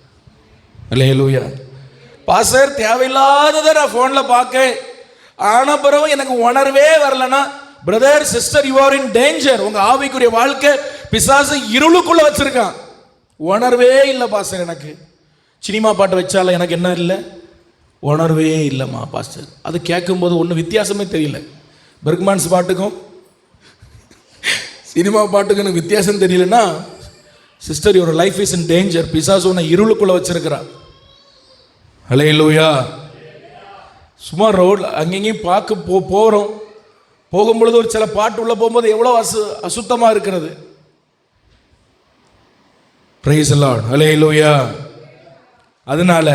அல்லேலூயா. பாஸ்டர், தேவையில்லாததை நான் ஃபோனில் பார்க்க ஆன பிறகு எனக்கு உணர்வே வரலன்னா, brother sister, you are in danger. உங்க ஆவிக்குரிய வாழ்க்கை பிசாசு இருளுக்குள்ள வச்சிருக்கான். உணர்வே இல்லை பாஸ்டர், எனக்கு சினிமா பாட்டு வச்சால எனக்கு என்ன இல்லை, உணர்வே இல்லைம்மா பாஸ்டர். அது கேட்கும்போது ஒன்றும் வித்தியாசமே தெரியல. பெர்க்மான்ஸ் பாட்டுக்கும் சினிமா பாட்டுக்கும் வித்தியாசம் தெரியலன்னா, sister your life is in danger. பிசாசு உன்னை இருளுக்குள்ள வச்சிருக்கிறா. ஹல்லேலூயா. சும்மா ரோட்ல அங்கேயும் பார்க்க போகிறோம். போகும்பொழுது ஒரு சில பாட்டு உள்ள போகும்போது எவ்வளோ அசுத்தமாக இருக்கிறது. Praise the Lord. ஹல்லேலூயா. அதனால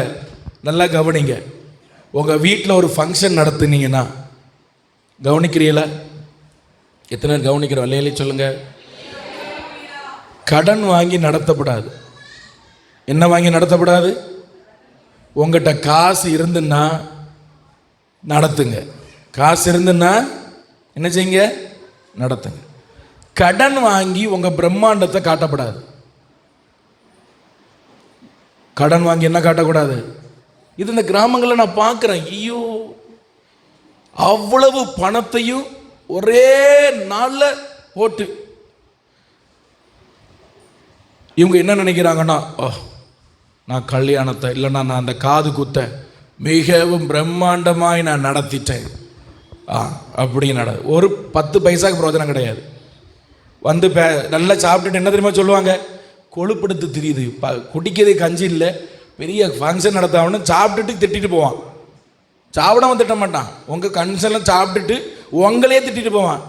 நல்லா கவனிங்க. உங்கள் வீட்டில் ஒரு ஃபங்க்ஷன் நடத்துனீங்கன்னா கவனிக்கிறீங்களா? எத்தனை பேர் கவனிக்கிறோம்? இல்லையே சொல்லுங்க. கடன் வாங்கி நடத்தப்படாது. என்ன வாங்கி நடத்தப்படாது? உங்கள்கிட்ட காசு இருந்துன்னா நடத்துங்க. காசு இருந்துன்னா என்ன செய்யுங்க? நடத்துங்க. கடன் வாங்கி உங்கள் பிரம்மாண்டத்தை காட்டப்படாது. கடன் வாங்கி என்ன காட்டக்கூடாது? இது இந்த கிராமங்களில் நான் பார்க்குறேன். ஐயோ, அவ்வளவு பணத்தையும் ஒரே நாளில் போட்டு இவங்க என்ன நினைக்கிறாங்கன்னா, நான் கல்யாணத்தை இல்லைன்னா நான் அந்த காது குத்த மிகவும் பிரம்மாண்டமாய் நான் நடத்திட்டேன் அப்படி ஒரு 10 பைசாக்கு பிரயோஜனம் கிடையாது. நல்லா சாப்பிட்டுட்டு என்ன தெரியுமா சொல்லுவாங்க? கொழுப்படுத்து தெரியுது, குடிக்கிறது கஞ்சி இல்லை, பெரிய ஃபங்க்ஷன் நடத்தாமனு சாப்பிட்டுட்டு திட்டிட்டு போவான். சாப்பிடாம திட்ட மாட்டான். உங்கள் கன்செல்லாம் சாப்பிட்டுட்டு உங்களே திட்டிட்டு போவான்.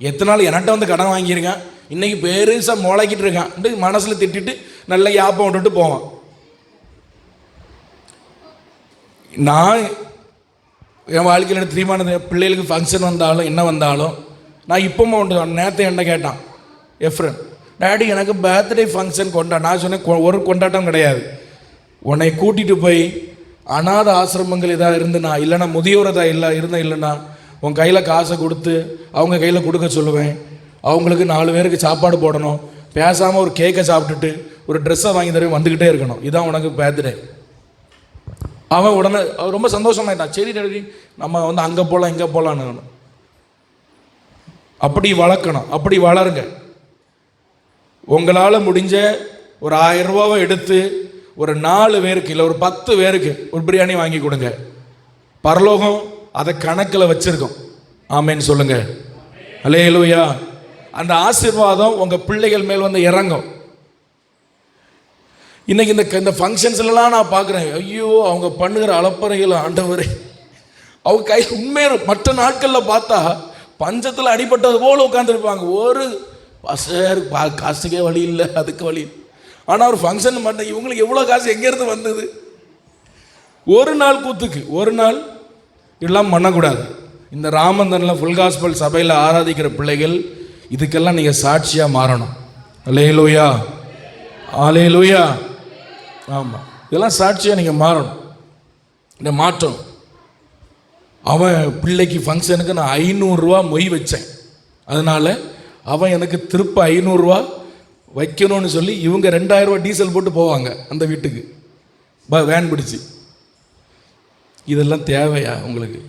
எத்தனை நாள் என்கிட்ட கடன் வாங்கியிருக்கான், இன்றைக்கி பெருசாக முளைக்கிட்டு இருக்கான், மனசில் திட்டிட்டு நல்ல யாப்பம் விட்டுட்டு போவான். நான் என் வாழ்க்கையில் எனக்கு தெரியுமானது, பிள்ளைகளுக்கு ஃபங்க்ஷன் வந்தாலும் என்ன வந்தாலும் நான் இப்போவும் உண்டு. நேற்று என்ன கேட்டான் என் ஃப்ரெண்ட், டேடி எனக்கு பர்த்டே ஃபங்க்ஷன் நான் சொன்னேன், ஒரு கொண்டாட்டம் கிடையாது. உன்னை கூட்டிகிட்டு போய் அநாத ஆசிரமங்கள் எதாவது இருந்துன்னா, இல்லைன்னா முதியோர் எதாவது இல்லைன்னா உன் கையில் காசை கொடுத்து அவங்க கையில் கொடுக்க சொல்லுவேன். அவங்களுக்கு 4 பேருக்கு சாப்பாடு போடணும், பேசாமல் ஒரு கேக்கை சாப்பிட்டுட்டு ஒரு ட்ரெஸ்ஸை வாங்கி தருவேன், வந்துக்கிட்டே இருக்கணும். இதுதான் உனக்கு பர்த்டே. அவன் உடனே ரொம்ப சந்தோஷமாயிட்டான். சரி டாடி, நம்ம வந்து அங்கே போகலாம் இங்கே போகலான்னு. அப்படி வளர்க்கணும், அப்படி வளருங்க. உங்களால் முடிஞ்ச ஒரு 1000 ரூபாவை எடுத்து ஒரு 4 பேருக்கு இல்லை ஒரு 10 பேருக்கு ஒரு பிரியாணி வாங்கி கொடுங்க. பரலோகம் அதை கணக்கில் வச்சிருக்கோம். ஆமேன்னு சொல்லுங்க. அல்லேலூயா. அந்த ஆசீர்வாதம் உங்கள் பிள்ளைகள் மேல் வந்து இறங்கும். இன்னைக்கு இந்த ஃபங்க்ஷன்ஸ்லாம் நான் பார்க்குறேன், ஐயோ அவங்க பண்ணுகிற அலப்பறைகள் ஆண்டவரே, அவங்க கை உண்மையாக மற்ற நாட்களில் பார்த்தா பஞ்சத்தில் அடிபட்டது போல் உட்காந்துருப்பாங்க. ஒரு சார் காசுக்கே வழி இல்லை, அதுக்கு வழி. ஆனால் ஒரு ஃபங்க்ஷன் பண்ண இவங்களுக்கு எவ்வளோ காசு எங்கேருந்து வந்தது? ஒரு நாள் கூத்துக்கு ஒரு நாள் இதெல்லாம் பண்ணக்கூடாது. இந்த ராமந்தனில் ஃபுல் காஸ்பல் சபையில் ஆராதிக்கிற பிள்ளைகள் இதுக்கெல்லாம் நீங்கள் சாட்சியாக மாறணும். அல்லேலூயா, அல்லேலூயா. ஆமாம், இதெல்லாம் சாட்சியாக நீங்கள் மாறணும். இந்த மாற்றம். அவன் பிள்ளைக்கு ஃபங்க்ஷனுக்கு நான் 500 ரூபா மொய் வச்சேன், அதனால் அவன் எனக்கு திருப்ப 500 ரூபா வைக்கணும்னு சொல்லி இவங்க 2000 ரூபா டீசல் போட்டு போவாங்க அந்த வீட்டுக்கு, வேன் பிடிச்சி. இதெல்லாம் தேவையா உங்களுக்கு?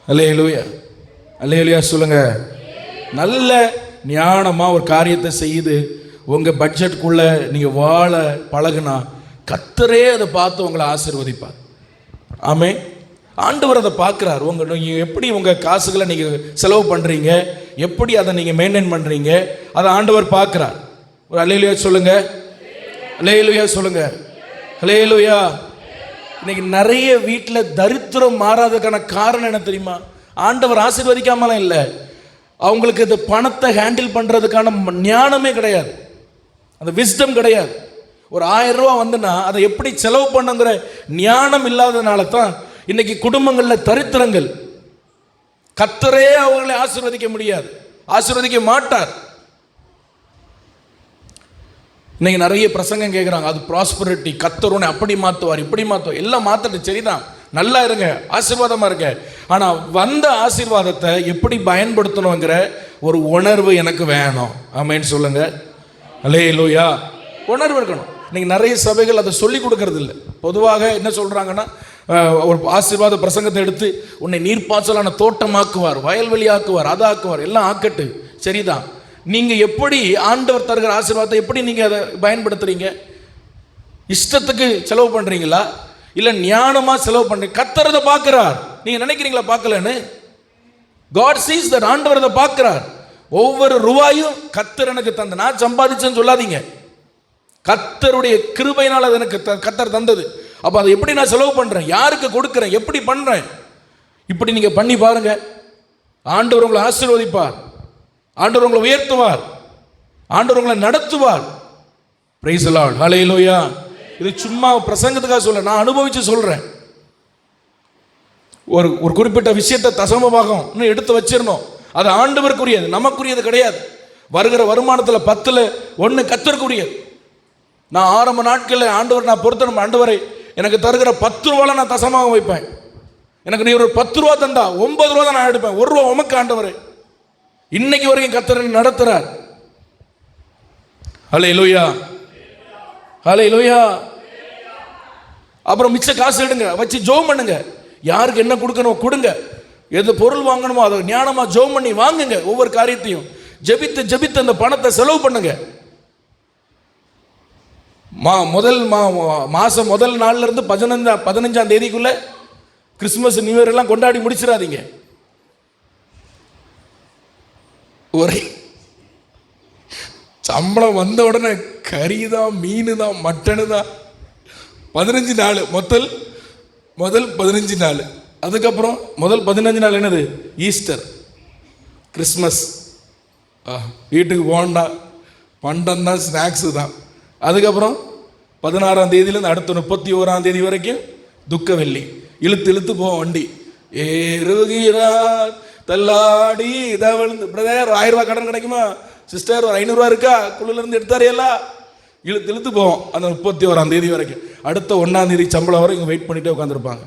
அல்லேலூயா, அல்லேலூயா சொல்லுங்க. நல்ல ஞானமாக ஒரு காரியத்தை செய்து உங்கள் பட்ஜெட்டுக்குள்ளே நீங்கள் வாழ பழகுனா கர்த்தரே அதை பார்த்து உங்களை ஆசீர்வதிப்பார். ஆமே, ஆண்டவர் அதை பார்க்குறார். நீங்கள் எப்படி உங்கள் காசுகளை நீங்கள் செலவு பண்ணுறீங்க, எப்படி அதை நீங்கள் மெயின்டைன் பண்ணுறீங்க, அதை ஆண்டவர் பார்க்குறார். ஒரு அல்லேலூயா சொல்லுங்க, அல்லேலூயா சொல்லுங்க, அல்லேலூயா. இன்னைக்கு நிறைய வீட்டில் தரித்திரம் மாறாததுக்கான காரணம் என்ன தெரியுமா? ஆண்டவர் ஆசீர்வதிக்காமலாம் இல்லை, அவங்களுக்கு இந்த பணத்தை ஹேண்டில் பண்ணுறதுக்கான ஞானமே கிடையாது, அந்த விஸ்டம் கிடையாது. ஒரு 1000 ரூபா வந்துன்னா அதை எப்படி செலவு பண்ணுங்கிற ஞானம் இல்லாததுனால தான் இன்னைக்கு குடும்பங்களில் தரித்திரங்கள். கர்த்தரே அவர்களை ஆசீர்வதிக்க முடியாது, ஆசீர்வதிக்க மாட்டார். இன்னைக்கு நிறைய பிரசங்கம் கேட்குறாங்க, அது ப்ராஸ்பரிட்டி, கர்த்தர் உன்னை அப்படி மாற்றுவார் இப்படி மாற்றுவார். எல்லாம் மாற்றட்டு, சரிதான், நல்லா இருங்க, ஆசீர்வாதமாக இருங்க. ஆனால் வந்த ஆசீர்வாதத்தை எப்படி பயன்படுத்தணுங்கிற ஒரு உணர்வு எனக்கு வேணும். ஆமேன்னு சொல்லுங்க, அல்லேலூயா. உணர்வு இருக்கணும். இன்னைக்கு நிறைய சபைகள் அதை சொல்லி கொடுக்கறது இல்லை. பொதுவாக என்ன சொல்கிறாங்கன்னா, ஒரு ஆசீர்வாத பிரசங்கத்தை எடுத்து உன்னை நீர்ப்பாய்ச்சலான தோட்டமாக்குவார், வயல்வெளியாக்குவார், அதாக்குவார், எல்லாம் ஆக்கட்டு, சரிதான். நீங்கள் எப்படி ஆண்டவர் தருகிற ஆசீர்வாதத்தை எப்படி நீங்கள் அதை பயன்படுத்துறீங்க? இஷ்டத்துக்கு செலவு பண்ணுறீங்களா, இல்லை ஞானமாக செலவு பண்ணுறீங்க? கர்த்தர் அதை பார்க்குறார். நீங்கள் நினைக்கிறீங்களா பார்க்கலன்னு? God sees that. ஆண்டவர் அதை பார்க்குறார். ஒவ்வொரு ரூபாயும் கர்த்தர் எனக்கு தந்த, நான் சம்பாதிச்சேன்னு சொல்லாதீங்க, கர்த்தருடைய கிருபையினால் அது எனக்கு கர்த்தர் தந்தது. அப்போ அதை எப்படி நான் செலவு பண்ணுறேன், யாருக்கு கொடுக்குறேன், எப்படி பண்ணுறேன், இப்படி நீங்கள் பண்ணி பாருங்க. ஆண்டவர் உங்களை ஆசீர்வதிப்பார், ஆண்டவர் உங்களை உயர்த்துவார், ஆண்டவர் உங்களை நடத்துவார். பிரைஸ் தி லார்ட், ஹல்லேலூயா. இது சும்மா பிரசங்கத்துக்காக சொல்ல, நான் அனுபவித்து சொல்கிறேன். ஒரு குறிப்பிட்ட விஷயத்தை தசமபாகம் இன்னும் எடுத்து வச்சிடணும். அது ஆண்டவருக்குரியது, நமக்குரியது கிடையாது. வருகிற வருமானத்தில் 10ல் 1 கர்த்தருக்குரியது. நான் ஆரம்ப நாட்களில் ஆண்டவர் நான் பொறுத்தணும், ஆண்டவரை எனக்கு தருகிற 10 ரூபாவில் நான் தசமாக வைப்பேன். எனக்கு நீ ஒரு 10 ரூபா தந்தா 9 ரூபா தான் நான் எடுப்பேன், 1 ரூபா உமக்கு ஆண்டவரே. இன்னைக்கு வரைக்கும் கர்த்தர் நடத்துறார். ஹல்லேலூயா, ஹல்லேலூயா. அப்புறம் மிச்ச காசு எடுங்க, வச்சு ஜெபம் பண்ணுங்க. யாருக்கு என்ன கொடுக்கணும் கொடுங்க, எது பொருள் வாங்கணுமோ அதை ஞானமாக ஜெபம் பண்ணி வாங்குங்க. ஒவ்வொரு காரியத்தையும் ஜெபித்து ஜெபித்து அந்த பணத்தை செலவு பண்ணுங்க. மாதம் முதல் நாள்லேருந்து 15ஆம் தேதிக்குள்ள கிறிஸ்மஸ் நியூ இயர் எல்லாம் கொண்டாடி முடிச்சிடாதீங்க. ஒரே சம்பளம் வந்த உடனே கறி தான், மீன் தான், மட்டனு தான். 15 நாள் முதல் 15 நாள், அதுக்கப்புறம் முதல் 15 நாள் என்னது? Easter, Christmas. வீட்டுக்கு போண்டா பண்டம் தான், ஸ்நாக்ஸு தான். அதுக்கப்புறம் 16ஆம் தேதியிலேருந்து அடுத்த 31ஆம் தேதி வரைக்கும் துக்க வெள்ளி. இழுத்து போவோம் வண்டி. ஏறுகிறார் தள்ளாடி தவழ்ந்து. பிரதர் 1000 ரூபா கடன் கிடைக்குமா? சிஸ்டர் ஒரு 500 ரூபா இருக்கா? குழுலேருந்து எடுத்தாரேலாம். இழுத்து போவோம் அந்த 31ஆம் தேதி வரைக்கும். அடுத்த 1ஆம் தேதி சம்பளம் வரை இங்கே வெயிட் பண்ணிகிட்டே உட்காந்துருப்பாங்க.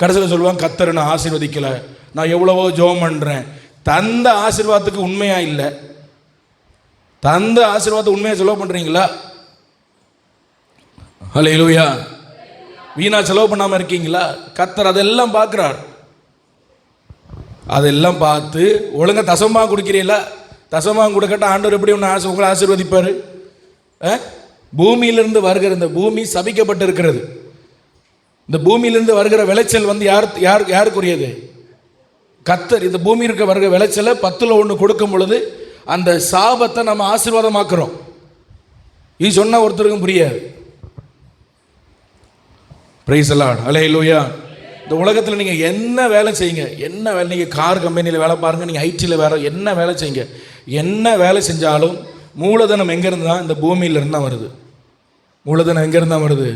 கடைசியில் சொல்லுவாங்க, கர்த்தர் நான் ஆசீர்வதிக்கலை, நான் எவ்வளவோ ஜெபம் பண்ணுறேன். தந்த ஆசீர்வாதத்துக்கு உண்மையாக இல்லை, தந்த ஆசீர்வாதத்தை உண்மையாக செலவு பண்ணுறீங்களா? ஹல்லேலூயா, வீணா செலவு பண்ணாமல் இருக்கீங்களா? கர்த்தர் அதெல்லாம் பார்க்குறார். அதெல்லாம் பார்த்து ஒழுங்காக தசமாக கொடுக்கிறீங்களா? தசமாக கொடுக்கட்ட ஆண்டவர் எப்படி உங்களை ஆசீர்வதிப்பார்? பூமியிலிருந்து வருகிற, இந்த பூமி சபிக்கப்பட்டு இருக்கிறது, இந்த பூமியிலிருந்து வருகிற விளைச்சல் வந்து யாருக்குரியது? கர்த்தர். இந்த பூமி இருக்க வருகிற விளைச்சலை 10ல் 1 கொடுக்கும் பொழுது அந்த சாபத்தை நம்ம ஆசீர்வாதமாக்குறோம். இது சொன்ன ஒருத்தருக்கும் புரியாது. Price the Lord, hallelujah. இந்த உலகத்தில் நீங்கள் என்ன வேலை செய்யுங்க, என்ன வேலை, நீங்கள் கார் கம்பெனியில் வேலை பாருங்கள், நீங்கள் ஐடியில் வேலை, என்ன வேலை செய்யுங்க, என்ன வேலை செஞ்சாலும் மூலதனம் எங்கேருந்து தான்? இந்த பூமியிலிருந்து தான் வருது. மூலதனம் எங்கேருந்து தான் வருது?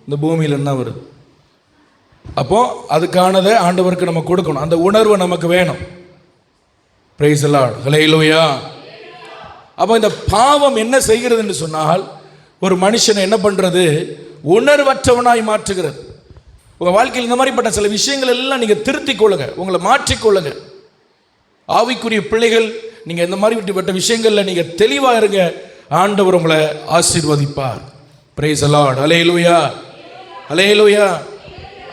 இந்த பூமியிலிருந்து தான் வருது. அப்போது அதுக்கானதை ஆண்டவருக்கு நம்ம கொடுக்கணும். அந்த உணர்வு நமக்கு வேணும். Price the Lord, hallelujah. அப்போ இந்த பாவம் என்ன செய்கிறதுன்னு சொன்னால், ஒரு மனுஷனை என்ன பண்ணுறது? உணர்வற்றவனாய் மாற்றுகிறது. உங்கள் வாழ்க்கையில் இந்த மாதிரிப்பட்ட சில விஷயங்கள் எல்லாம் நீங்கள் திருத்திக் கொள்ளுங்க, உங்களை மாற்றிக்கொள்ளுங்க. ஆவிக்குரிய பிள்ளைகள், நீங்கள் இந்த மாதிரிப்பட்ட விஷயங்களில் நீங்கள் தெளிவாக இருங்க. ஆண்டவர் உங்களை ஆசீர்வதிப்பார். பிரைஸ் தி லார்ட், ஹல்லேலூயா, ஹல்லேலூயா.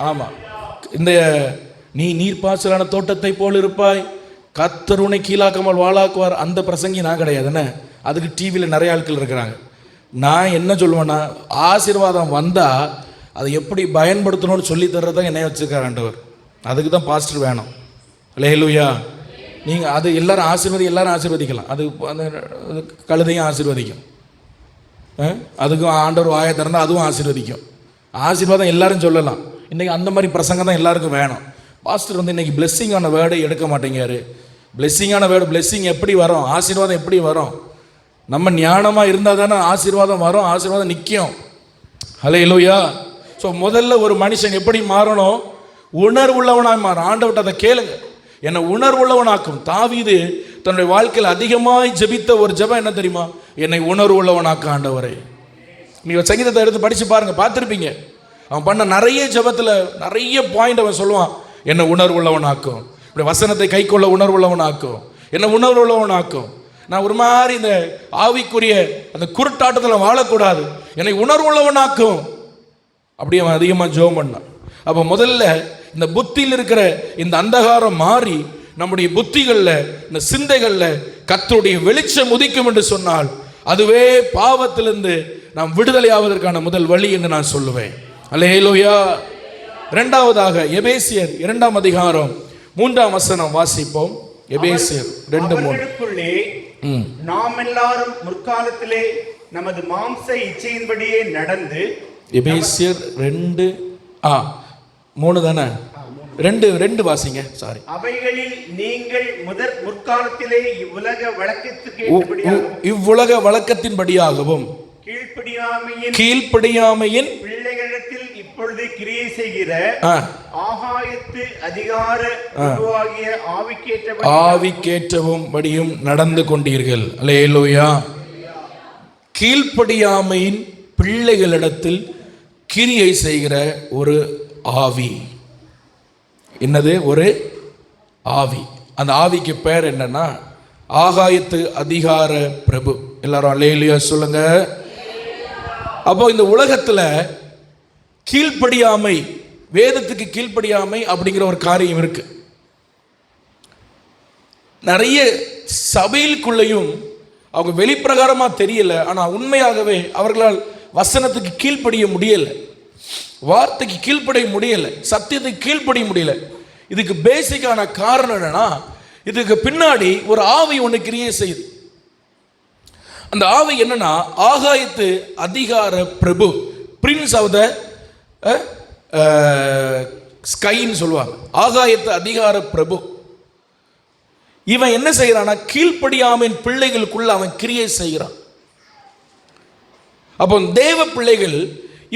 ஆமாம், இந்த நீ நீர்ப்பாய்ச்சலான தோட்டத்தை போல் இருப்பாய், கர்த்தர் உன்னை கீழாக்காமல் வாழாக்குவார், அந்த பிரசங்கி நான் கிடையாதுன்னு. அதுக்கு டிவியில் நிறைய ஆட்கள் இருக்கிறாங்க. நான் என்ன சொல்லுவேன்னா, ஆசீர்வாதம் வந்தால் அதை எப்படி பயன்படுத்தணும்னு சொல்லி தர்றதான் என்னை வச்சுருக்கார் ஆண்டவர். அதுக்கு தான் பாஸ்டர் வேணும். ஹல்லேலூயா. நீங்கள் அது எல்லாரும் ஆசீர்வதிக்கலாம். அது அந்த கழுதையும் ஆசீர்வதிக்கும், அதுக்கும் ஆண்டவர் வாயை திறந்தால் அதுவும் ஆசீர்வதிக்கும். ஆசீர்வாதம் எல்லாரும் சொல்லலாம். இன்றைக்கி அந்த மாதிரி பிரசங்கம் தான் எல்லாருக்கும் வேணும். பாஸ்டர் வந்து இன்றைக்கி பிளெஸ்ஸிங்கான வேர்டை எடுக்க மாட்டேங்காரு. பிளெஸ்ஸிங்கான வேர்டு, பிளெஸ்ஸிங் எப்படி வரும்? ஆசீர்வாதம் எப்படி வரும்? நம்ம ஞானமாக இருந்தால் தானே ஆசீர்வாதம் வரும், ஆசீர்வாதம் நிற்கும். ஹல்லேலூயா. ஸோ முதல்ல ஒரு மனுஷன் எப்படி மாறணும்? உணர்வுள்ளவனாக மாறும். ஆண்டவர்கிட்ட அதை கேளுங்க, என்னை உணர்வுள்ளவனாக்கும். தாவீது தன்னுடைய வாழ்க்கையில் அதிகமாக ஜெபித்த ஒரு ஜெபம் என்ன தெரியுமா? என்னை உணர்வுள்ளவனாக்க ஆண்டவரே. நீங்கள் சங்கீதத்தை எடுத்து படித்து பாருங்கள், பார்த்துருப்பீங்க. அவன் பண்ண நிறைய ஜெபத்தில் நிறைய பாயிண்ட் அவன் சொல்லுவான். என்னை உணர்வுள்ளவனாக்கும், இப்படி வசனத்தை கை கொள்ள உணர்வுள்ளவனாக்கும், என்னை உணர்வுள்ளவனாக்கும். நான் ஒரு மாதிரி இந்த ஆவிக்குரிய அந்த குருட்டாட்டத்தில் வாழக்கூடாது, என்னை உணர்வுள்ளவனாக்கும். அப்படியே அவன் அதிகமாக ஜெபம் பண்ணான். அப்போ முதல்ல இந்த புத்தியில் இருக்கிற இந்த அந்தகாரம் மாறி நம்முடைய புத்திகளில், இந்த சிந்தைகளில் கர்த்தருடைய வெளிச்சம் உதிக்கும் என்று சொன்னால், அதுவே பாவத்திலிருந்து நாம் விடுதலை ஆவதற்கான முதல் வழி என்று நான் சொல்லுவேன். அல்லேலூயா. இரண்டாவதாக எபேசியர் 2ஆம் அதிகாரம் 3ஆம் வசனம் வாசிப்போம். எபேசியர் 2:3. நாம் எல்லாரும் முற்காலத்திலே நமது மாம்ச இச்சையின்படியே நடந்து. எபேசியர் 2:3 தானே? 2 வாசிங்க. சாரி. அவைகளில் நீங்கள் முற்காலத்திலே இவ்வுலக வழக்கத்தின்படியாகவும் கீழ்ப்படியாமையின் பிள்ளைகளிடத்தில் இப்பொழுது கிரியை செய்கிற ஆகாயத்து அதிகார ஆவிக்கேற்றவும் படியும் நடந்து கொண்டீர்கள். அல்லேலூயா. கீழ்ப்படியாமையின் பிள்ளைகளிடத்தில் கிரியை செய்கிற ஒரு ஆவி. என்னது? ஒரு ஆவி. அந்த ஆவிக்கு பேர் என்னன்னா ஆகாயத்து அதிகார பிரபு. எல்லாரும் அல்லேலூயா சொல்லுங்க. அப்போ இந்த உலகத்தில் கீழ்ப்படியாமை, வேதத்துக்கு கீழ்ப்படியாமை அப்படிங்கிற ஒரு காரியம் இருக்கு. நிறைய சபையிலுக்குள்ளேயும் அவங்க வெளிப்பிரகாரமாக தெரியல, ஆனால் உண்மையாகவே அவர்களால் வசனத்துக்கு கீழ்ப்படிய முடியலை, வார்த்தைக்கு கீழ்ப்படிய முடியலை, சத்தியத்துக்கு கீழ்ப்படிய முடியல. இதுக்கு பேசிக்கான காரணம் என்னன்னா, இதுக்கு பின்னாடி ஒரு ஆவி ஒன்று கிரியை செய்யுது. அந்த ஆவி என்னன்னா ஆகாயத்து அதிகார பிரபு, பிரின்ஸ் ஆஃப் த ஸ்கைன்னு சொல்லுவாங்க. ஆகாயத்து அதிகார பிரபு. இவன் என்ன செய்யறான்னா கீழ்ப்படியாமையின் பிள்ளைகளுக்குள்ள அவன் கிரியை செய்கிறான். அப்போ தேவ பிள்ளைகள்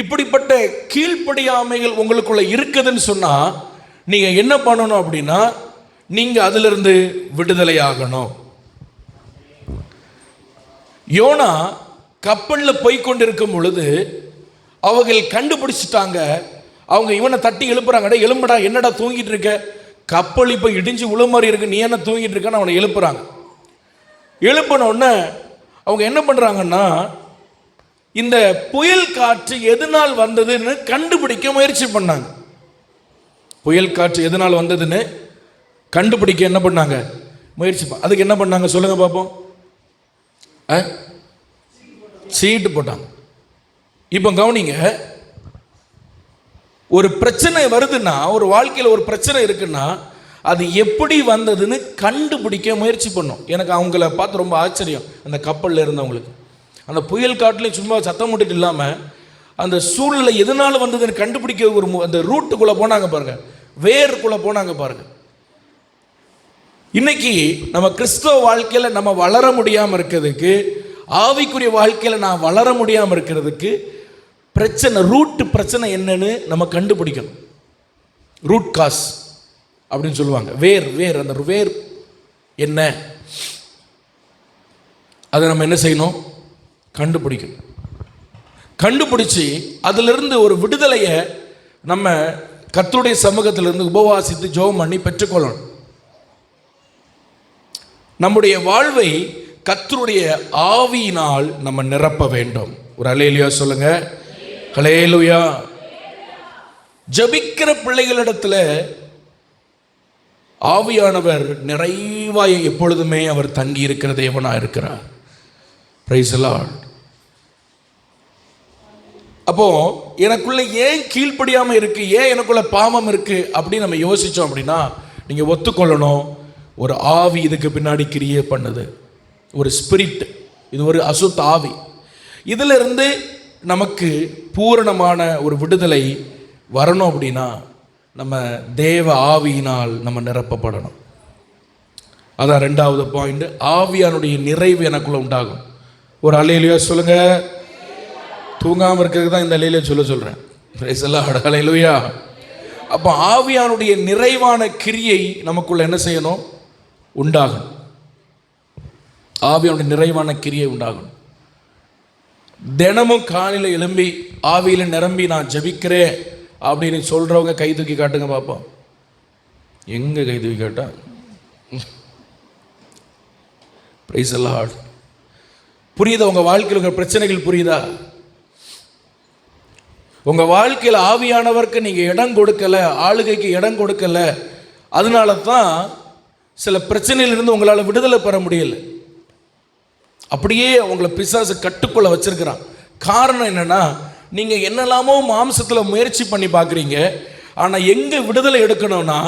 இப்படிப்பட்ட கீழ்ப்படியாமைகள் உங்களுக்குள்ள இருக்குதுன்னு சொன்னா நீங்க என்ன பண்ணணும் அப்படின்னா, நீங்க அதிலிருந்து விடுதலை ஆகணும். யோனா கப்பலில் போய் கொண்டிருக்கும் பொழுது அவர்கள் கண்டுபிடிச்சிட்டாங்க. அவங்க இவனை தட்டி எழுப்புறாங்க, எழும்படா, என்னடா தூங்கிட்டு இருக்க, கப்பல் இப்போ இடிஞ்சு உள்ள மாதிரி இருக்கு, நீ என்ன தூங்கிட்டு இருக்கன்னு அவனை எழுப்புறாங்க. எழுப்பின உடனே அவங்க என்ன பண்ணுறாங்கன்னா, இந்த புயல் காற்று எதனால் வந்ததுன்னு கண்டுபிடிக்க முயற்சி பண்ணாங்க. புயல் காற்று எதனால் வந்ததுன்னு கண்டுபிடிக்க என்ன பண்ணாங்க? முயற்சி. அதுக்கு என்ன பண்ணாங்க சொல்லுங்க பார்ப்போம். சீட்டு போட்டாங்க. இப்போ கவனிங்க, ஒரு பிரச்சனை வருதுன்னா, ஒரு வாழ்க்கையில் ஒரு பிரச்சனை இருக்குன்னா அது எப்படி வந்ததுன்னு கண்டுபிடிக்க முயற்சி பண்ணோம். எனக்கு அவங்கள பார்த்து ரொம்ப ஆச்சரியம். அந்த கப்பலில் இருந்தவங்களுக்கு அந்த புயல் காட்டிலையும் சும்மா சத்தம் போட்டுட்டு இல்லாமல் அந்த சூழ்நிலை எதனால வந்ததுன்னு கண்டுபிடிக்க ஒரு அந்த ரூட்டுக்குள்ளே போனாங்க பாருங்க, வேருக்குள்ளே போனாங்க பாருங்க. இன்னைக்கு நம்ம கிறிஸ்தவ வாழ்க்கையில் நம்ம வளர முடியாமல் இருக்கிறதுக்கு, ஆவிக்குரிய வாழ்க்கையில் நான் வளர முடியாமல் இருக்கிறதுக்கு பிரச்சனை, ரூட் பிரச்சனை என்னன்னு நம்ம கண்டுபிடிக்கணும். ரூட் காஸ் அப்படின்னு சொல்லுவாங்க. வேர் அந்த வேர் என்ன, அதை நம்ம என்ன செய்யணும்? கண்டுபிடிக்கணும். கண்டுபிடிச்சி அதிலிருந்து ஒரு விடுதலையை நம்ம கர்த்தருடைய சமூகத்திலிருந்து உபவாசித்து ஜெபம் பண்ணி பெற்றுக்கொள்ளணும். நம்முடைய வாழ்வை கர்த்தருடைய ஆவியினால் நம்ம நிரப்ப வேண்டும். ஒரு அல்லேலூயா சொல்லுங்க. அல்லேலூயா. ஜெபிக்கிற பிள்ளைகளிடத்தில் ஆவியானவர் நிறைவாய் எப்பொழுதுமே அவர் தங்கி இருக்கிற தேவனாக இருக்கிறார். Price the Lord. அப்போ எனக்குள்ள ஏன் கீழ்ப்படியாமல் இருக்கு, ஏன் எனக்குள்ள பாவம் இருக்கு அப்படின்னு நம்ம யோசிச்சோம் அப்படின்னா, நீங்க ஒத்துக்கொள்ளணும், ஒரு ஆவி இதுக்கு பின்னாடி கிரியே பண்ணுது. ஒரு ஸ்பிரிட், இது ஒரு அசுத்த ஆவி. இதுல இருந்து நமக்கு பூரணமான ஒரு விடுதலை வரணும் அப்படின்னா நம்ம தேவ ஆவியினால் நம்ம நிரப்பப்படணும். அதான் 2வது பாயிண்ட். ஆவியானுடைய நிறைவு எனக்குள்ள உண்டாகும். ஒரு அல்லேலூயா சொல்லுங்க. தூங்காமல் இருக்கிறது தான் இந்த அல்லேலூயா சொல்கிறேன். Praise the Lord. அல்லேலூயா. அப்போ ஆவியானுடைய நிறைவான கிரியை நமக்குள்ள என்ன செய்யணும்? உண்டாகும். ஆவியானுடைய நிறைவான கிரியை உண்டாகும். தினமும் காலையில் எழும்பி ஆவியில் நிரம்பி நான் ஜெபிக்கிறேன் அப்படின்னு சொல்றவங்க கை தூக்கி காட்டுங்க பார்ப்போம். எங்க கை தூக்கி காட்டா? Price the Lord. புரியுதா? உங்க வாழ்க்கையில் உங்க பிரச்சனைகள் புரியுதா? உங்க வாழ்க்கையில் ஆவியானவருக்கு நீங்க இடம் கொடுக்கல, ஆளுகைக்கு இடம் கொடுக்கல, அதனால தான் சில பிரச்சனையிலிருந்து உங்களால் விடுதலை பெற முடியல. அப்படியே உங்களை பிசாசு கட்டுக்குள்ள வச்சிருக்கிறான். காரணம் என்னன்னா, நீங்க என்னெல்லாமோ மாம்சத்தில் முயற்சி பண்ணி பார்க்குறீங்க. ஆனால் எங்கே விடுதலை எடுக்கணும்னா,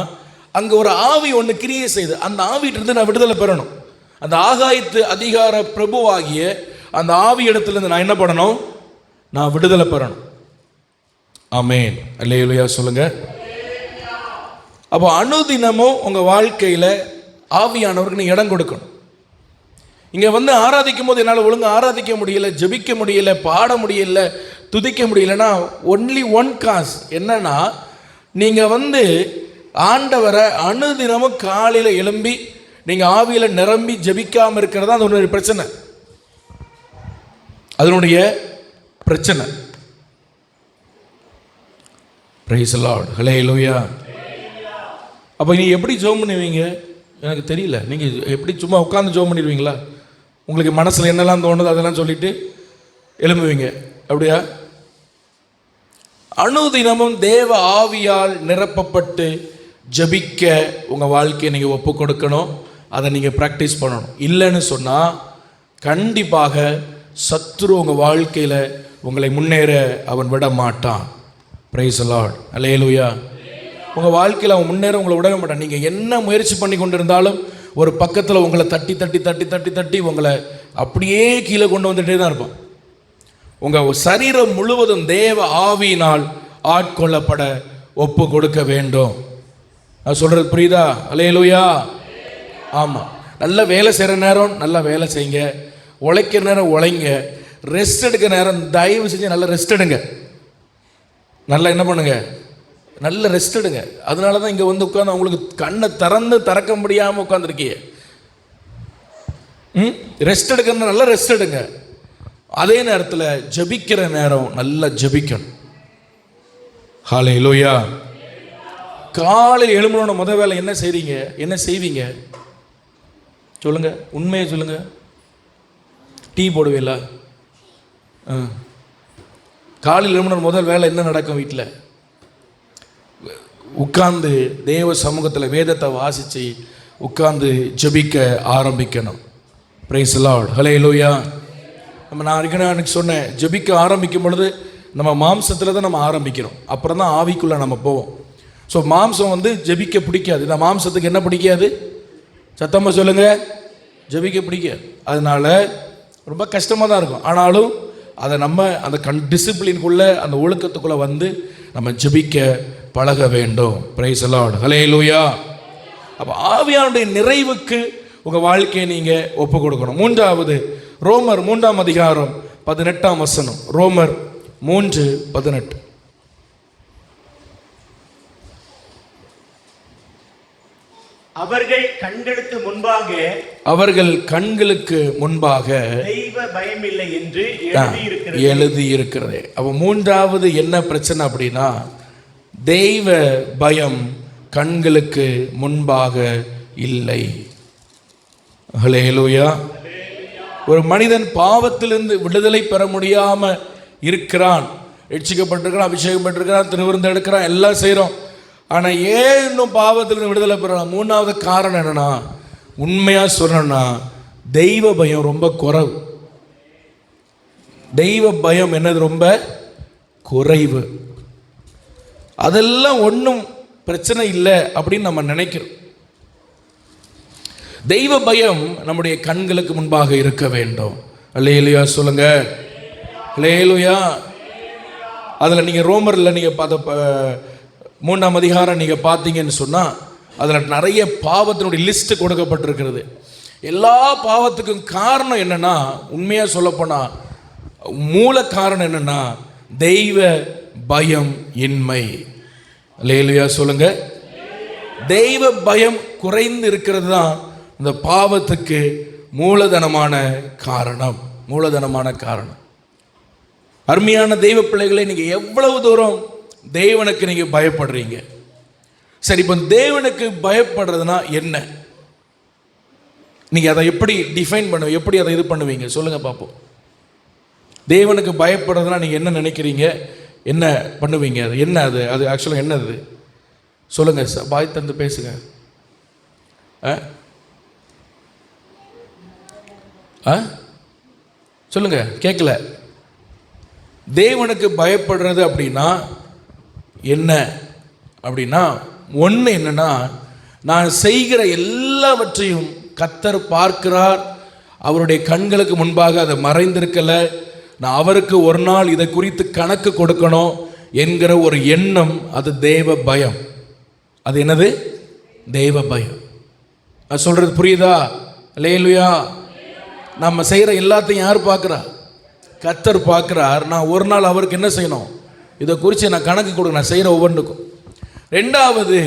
அங்கே ஒரு ஆவி ஒன்று கிரியை செய்து, அந்த ஆவியிலிருந்து நான் விடுதலை பெறணும். அந்த ஆகாயத்து அதிகார பிரபுவாகிய அந்த ஆவி இடத்துலேருந்து நான் என்ன பண்ணணும்? நான் விடுதலை பெறணும். ஆமென். அல்லேலூயா சொல்லுங்க. அப்போ அனுதினமும் உங்கள் வாழ்க்கையில் ஆவியானவருக்கு நீ இடம் கொடுக்கணும். இங்கே வந்து ஆராதிக்கும் போது என்னால் ஒழுங்கு ஆராதிக்க முடியல, ஜெபிக்க முடியல, பாட முடியல, துதிக்க முடியலன்னா ஒன்லி ஒன் காஸ் என்னன்னா, நீங்கள் வந்து ஆண்டவரை அனுதினமும் காலையில் எழும்பி நீங்கள் ஆவியில் நிரம்பி ஜெபிக்காமல் இருக்கிறது தான் அதனுடைய பிரச்சனை. அதனுடைய பிரச்சனை. Praise the Lord. ஹல்லேலூயா. அப்போ நீ எப்படி ஜெபம் பண்ணுவீங்க? எனக்கு தெரியல. நீங்கள் எப்படி சும்மா உட்காந்து ஜெபம் பண்ணிடுவீங்களா? உங்களுக்கு மனசில் என்னெல்லாம் தோணுதோ அதெல்லாம் சொல்லிட்டு எழும்புவீங்க, அப்படியா? அனுதினமும் தேவ ஆவியால் நிரப்பப்பட்டு ஜபிக்க உங்கள் வாழ்க்கையை நீங்கள் ஒப்பு கொடுக்கணும். அதை நீங்கள் ப்ராக்டிஸ் பண்ணணும். இல்லைன்னு சொன்னால் கண்டிப்பாக சத்துரு உங்கள் வாழ்க்கையில் உங்களை முன்னேற அவன் விட மாட்டான். Praise the Lord. அல்லேலூயா. உங்கள் வாழ்க்கையில் அவன் முன்னேற உங்களை விடவே மாட்டான். நீங்கள் என்ன முயற்சி பண்ணி கொண்டு இருந்தாலும் ஒரு பக்கத்தில் உங்களை தட்டி தட்டி தட்டி தட்டி தட்டி உங்களை அப்படியே கீழே கொண்டு வந்துட்டே தான் இருப்பான். உங்கள் சரீரம் முழுவதும் தேவ ஆவியினால் ஆட்கொள்ளப்பட ஒப்பு கொடுக்க வேண்டும். நான் சொல்கிறது புரியுதா? அல்லேலூயா. ஆமாம். நல்ல வேலை செய்கிற நேரம் நல்லா வேலை செய்யுங்க, உழைக்கிற நேரம் உழைங்க, ரெஸ்ட் எடுக்கிற நேரம் தயவு செஞ்சு நல்லா ரெஸ்ட் எடுங்க. நல்லா என்ன பண்ணுங்க? நல்ல ரெஸ்ட் எடுங்க. அதனால தான் இங்கே வந்து உட்காந்து அவங்களுக்கு கண்ணை திறக்க முடியாமல் உட்காந்துருக்கீங்க. ரெஸ்ட் எடுக்கிற நல்லா ரெஸ்ட் எடுங்க. அதே நேரத்தில் ஜெபிக்கிற நேரம் நல்லா ஜெபிக்கணும். ஹல்லேலூயா. காலையில் எழும்புன முதல் வேலை என்ன செய்றீங்க? என்ன செய்வீங்க சொல்லுங்க, உண்மையை சொல்லுங்க. டீ போடுவீங்களா? காலையில் எழும்புன முதல் வேலை என்ன நடக்கும்? வீட்டில் உட்கார்ந்து தேவ சமூகத்தில் வேதத்தை வாசித்து உட்கார்ந்து ஜெபிக்க ஆரம்பிக்கணும். பிரைஸ் தி லார்ட், ஹல்லேலூயா. நான் அன்றைக்கி சொன்னேன், ஜெபிக்க ஆரம்பிக்கும் பொழுது நம்ம மாம்சத்தில் தான் நம்ம ஆரம்பிக்கிறோம், அப்புறம் தான் ஆவிக்குள்ளே நம்ம போவோம். ஸோ மாம்சம் ஜெபிக்க பிடிக்காது. இந்த மாம்சத்துக்கு என்ன பிடிக்காது? சத்தமாக சொல்லுங்கள், ஜெபிக்க பிடிக்காது. அதனால் ரொம்ப கஷ்டமாக தான் இருக்கும். ஆனாலும் அதை நம்ம அந்த டிசிப்ளின்குள்ளே, அந்த ஒழுக்கத்துக்குள்ளே நம்ம ஜெபிக்க பழக வேண்டும். Price the Lord, hallelujah. அப்போ ஆவியானுடைய நிறைவுக்கு உங்கள் வாழ்க்கையை நீங்கள் ஒப்பு கொடுக்கணும். மூன்றாவது, ரோமர் 3ஆம் அதிகாரம் 18ஆம் வசனம். ரோமர் 3:18. அவர்கள் கண்களுக்கு முன்பாக தெய்வ பயமில்லை என்று எழுதியிருக்கிறது. அப்போ மூன்றாவது என்ன பிரச்சனை அப்படின்னா, தெய்வ பயம் கண்களுக்கு முன்பாக இல்லை. ஹல்லேலூயா. ஒரு மனிதன் பாவத்திலிருந்து விடுதலை பெற முடியாம இருக்கிறான், ரட்சிக்கப்பட்டிருக்கிறான், அபிஷேகம் பெற்றிருக்கிறான், திருவிருந்து எடுக்கிறான், எல்லாம் செய்கிறோம். ஆனால் ஏன் இன்னும் பாவத்திலிருந்து விடுதலை பெறலாம்? மூணாவது காரணம் என்னன்னா, உண்மையாக சொல்லணும்னா தெய்வ பயம் ரொம்ப குறைவு. தெய்வ பயம் என்னது? ரொம்ப குறைவு. அதெல்லாம் ஒன்றும் பிரச்சனை இல்லை அப்படின்னு நம்ம நினைக்கிறோம். தெய்வ பயம் நம்முடைய கண்களுக்கு முன்பாக இருக்க வேண்டும். அல்லேலூயா சொல்லுங்க, அல்லேலூயா. அதில் நீங்கள் ரோமரில் நீங்கள் 3ஆம் அதிகாரம் நீங்கள் பார்த்தீங்கன்னு சொன்னால் அதில் நிறைய பாவத்தினுடைய லிஸ்ட் கொடுக்கப்பட்டிருக்கிறது. எல்லா பாவத்துக்கும் காரணம் என்னென்னா, உண்மையாக சொல்லப்போனால் மூல காரணம் என்னென்னா தெய்வ பயம் இன்மை. அல்லேலூயா சொல்லுங்க. தெய்வ பயம் குறைந்து இருக்கிறது தான் இந்த பாவத்துக்கு மூலதனமான காரணம். அருமையான தெய்வ பிள்ளைகளை, நீங்கள் எவ்வளவு தூரம் தேவனுக்கு நீங்கள் பயப்படுறீங்க? சரி, இப்போ தேவனுக்கு பயப்படுறதுனா என்ன? நீங்கள் அதை எப்படி டிஃபைன் பண்ணுவீங்க? எப்படி அதை இது பண்ணுவீங்க? சொல்லுங்கள் பார்ப்போம். தேவனுக்கு பயப்படுறதுனா நீங்கள் என்ன நினைக்கிறீங்க? என்ன பண்ணுவீங்க? அது என்ன? அது ஆக்சுவலாக என்னது? சொல்லுங்கள் சார், பாய் தந்து பேசுங்க. சொல்லுங்க, கேட்கல. தேவனுக்கு பயப்படுறது அப்படின்னா என்ன அப்படின்னா, ஒன்று என்னன்னா, நான் செய்கிற எல்லாவற்றையும் கர்த்தர் பார்க்கிறார், அவருடைய கண்களுக்கு முன்பாக அதை மறைந்திருக்கலை, நான் அவருக்கு ஒரு நாள் இதை குறித்து கணக்கு கொடுக்கணும் என்கிற ஒரு எண்ணம், அது தேவ பயம். அது என்னது? தெய்வ பயம். அது சொல்றது புரியுதா? அல்லேலூயா. நம்ம செய்கிற எல்லாத்தையும் யார் பார்க்குறா? கர்த்தர் பார்க்குறார். நான் ஒரு நாள் அவருக்கு என்ன செய்யணும்? இதை குறித்து நான் கணக்கு கொடுக்க, நான் செய்கிற ஒவ்வொன்றுக்கும். ரெண்டாவது,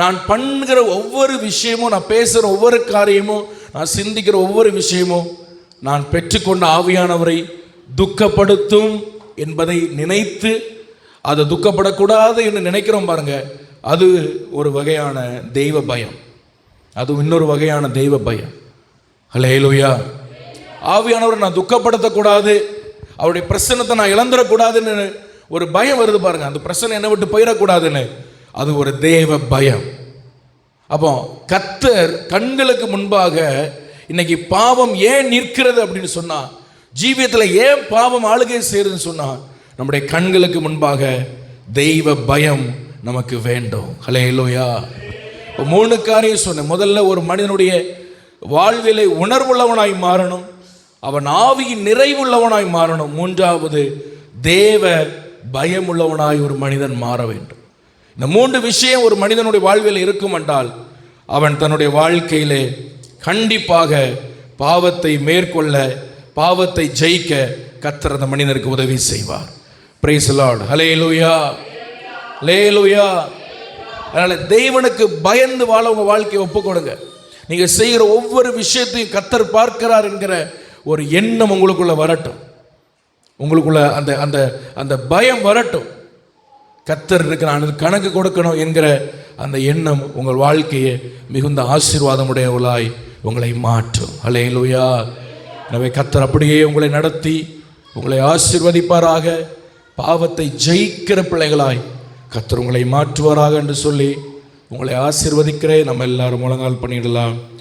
நான் பண்ணுகிற ஒவ்வொரு விஷயமும், நான் பேசுகிற ஒவ்வொரு காரியமும், நான் சிந்திக்கிற ஒவ்வொரு விஷயமும் நான் பெற்றுக்கொண்ட ஆவியானவரை துக்கப்படுத்தும் என்பதை நினைத்து அதை துக்கப்படக்கூடாது என்று நினைக்கிறோம் பாருங்க, அது ஒரு வகையான தெய்வ பயம். அது இன்னொரு வகையான தெய்வ பயம். அல்லேலூயா. ஆவியானவரை நான் துக்கப்படுத்தக்கூடாது, அவருடைய பிரசன்னத்தை நான் இழந்துடக்கூடாதுன்னு ஒரு பயம் வருது பாருங்க. அந்த பிரசன்னம் என்னை விட்டு போயிடக்கூடாதுன்னு, அது ஒரு தேவ பயம். அப்போ கர்த்தர் கண்களுக்கு முன்பாக இன்னைக்கு பாவம் ஏன் நிற்கிறது அப்படின்னு சொன்னா, ஜீவியத்தில் ஏன் பாவம் ஆளுகை செய்யறதுன்னு சொன்னா, நம்முடைய கண்களுக்கு முன்பாக தெய்வ பயம் நமக்கு வேண்டும். ஹல்லேலூயா. 3 காரியம் சொன்னேன். முதல்ல, ஒரு மனிதனுடைய வாழ்விலை உணர்வுள்ளவனாய் மாறணும், அவன் ஆவியின் நிறைவுள்ளவனாய் மாறணும். மூன்றாவது, தேவ பயம் உள்ளவனாய் ஒரு மனிதன் மாற வேண்டும். இந்த 3 விஷயம் ஒரு மனிதனுடைய வாழ்வில் இருக்கும் என்றால், அவன் தன்னுடைய வாழ்க்கையிலே கண்டிப்பாக பாவத்தை மேற்கொள்ள, பாவத்தை ஜெயிக்க கர்த்தர் அந்த மனிதனுக்கு உதவி செய்வார். Praise the Lord. Hallelujah, hallelujah. அதனால தேவனுக்கு பயந்து வாழ உங்க வாழ்க்கையை ஒப்புக்கொடுங்க. நீங்க செய்கிற ஒவ்வொரு விஷயத்தையும் கர்த்தர் பார்க்கிறார் என்கிற ஒரு எண்ணம் உங்களுக்குள்ள வரட்டும். உங்களுக்குள்ள அந்த அந்த அந்த பயம் வரட்டும். கர்த்தர் இருக்கிறான், கணக்கு கொடுக்கணும் என்கிற அந்த எண்ணம் உங்கள் வாழ்க்கையை மிகுந்த ஆசீர்வாதமுடையவளாய் உங்களை மாற்றும். ஹல்லேலூயா. எனவே கர்த்தர் அப்படியே உங்களை நடத்தி உங்களை ஆசீர்வதிப்பாராக. பாவத்தை ஜெயிக்கிற பிள்ளைகளாய் கர்த்தர் உங்களை மாற்றுவாராக என்று சொல்லி உங்களை ஆசீர்வதிக்கிறேன். நம்ம எல்லாரும் முழங்கால் பண்ணிடலாம்.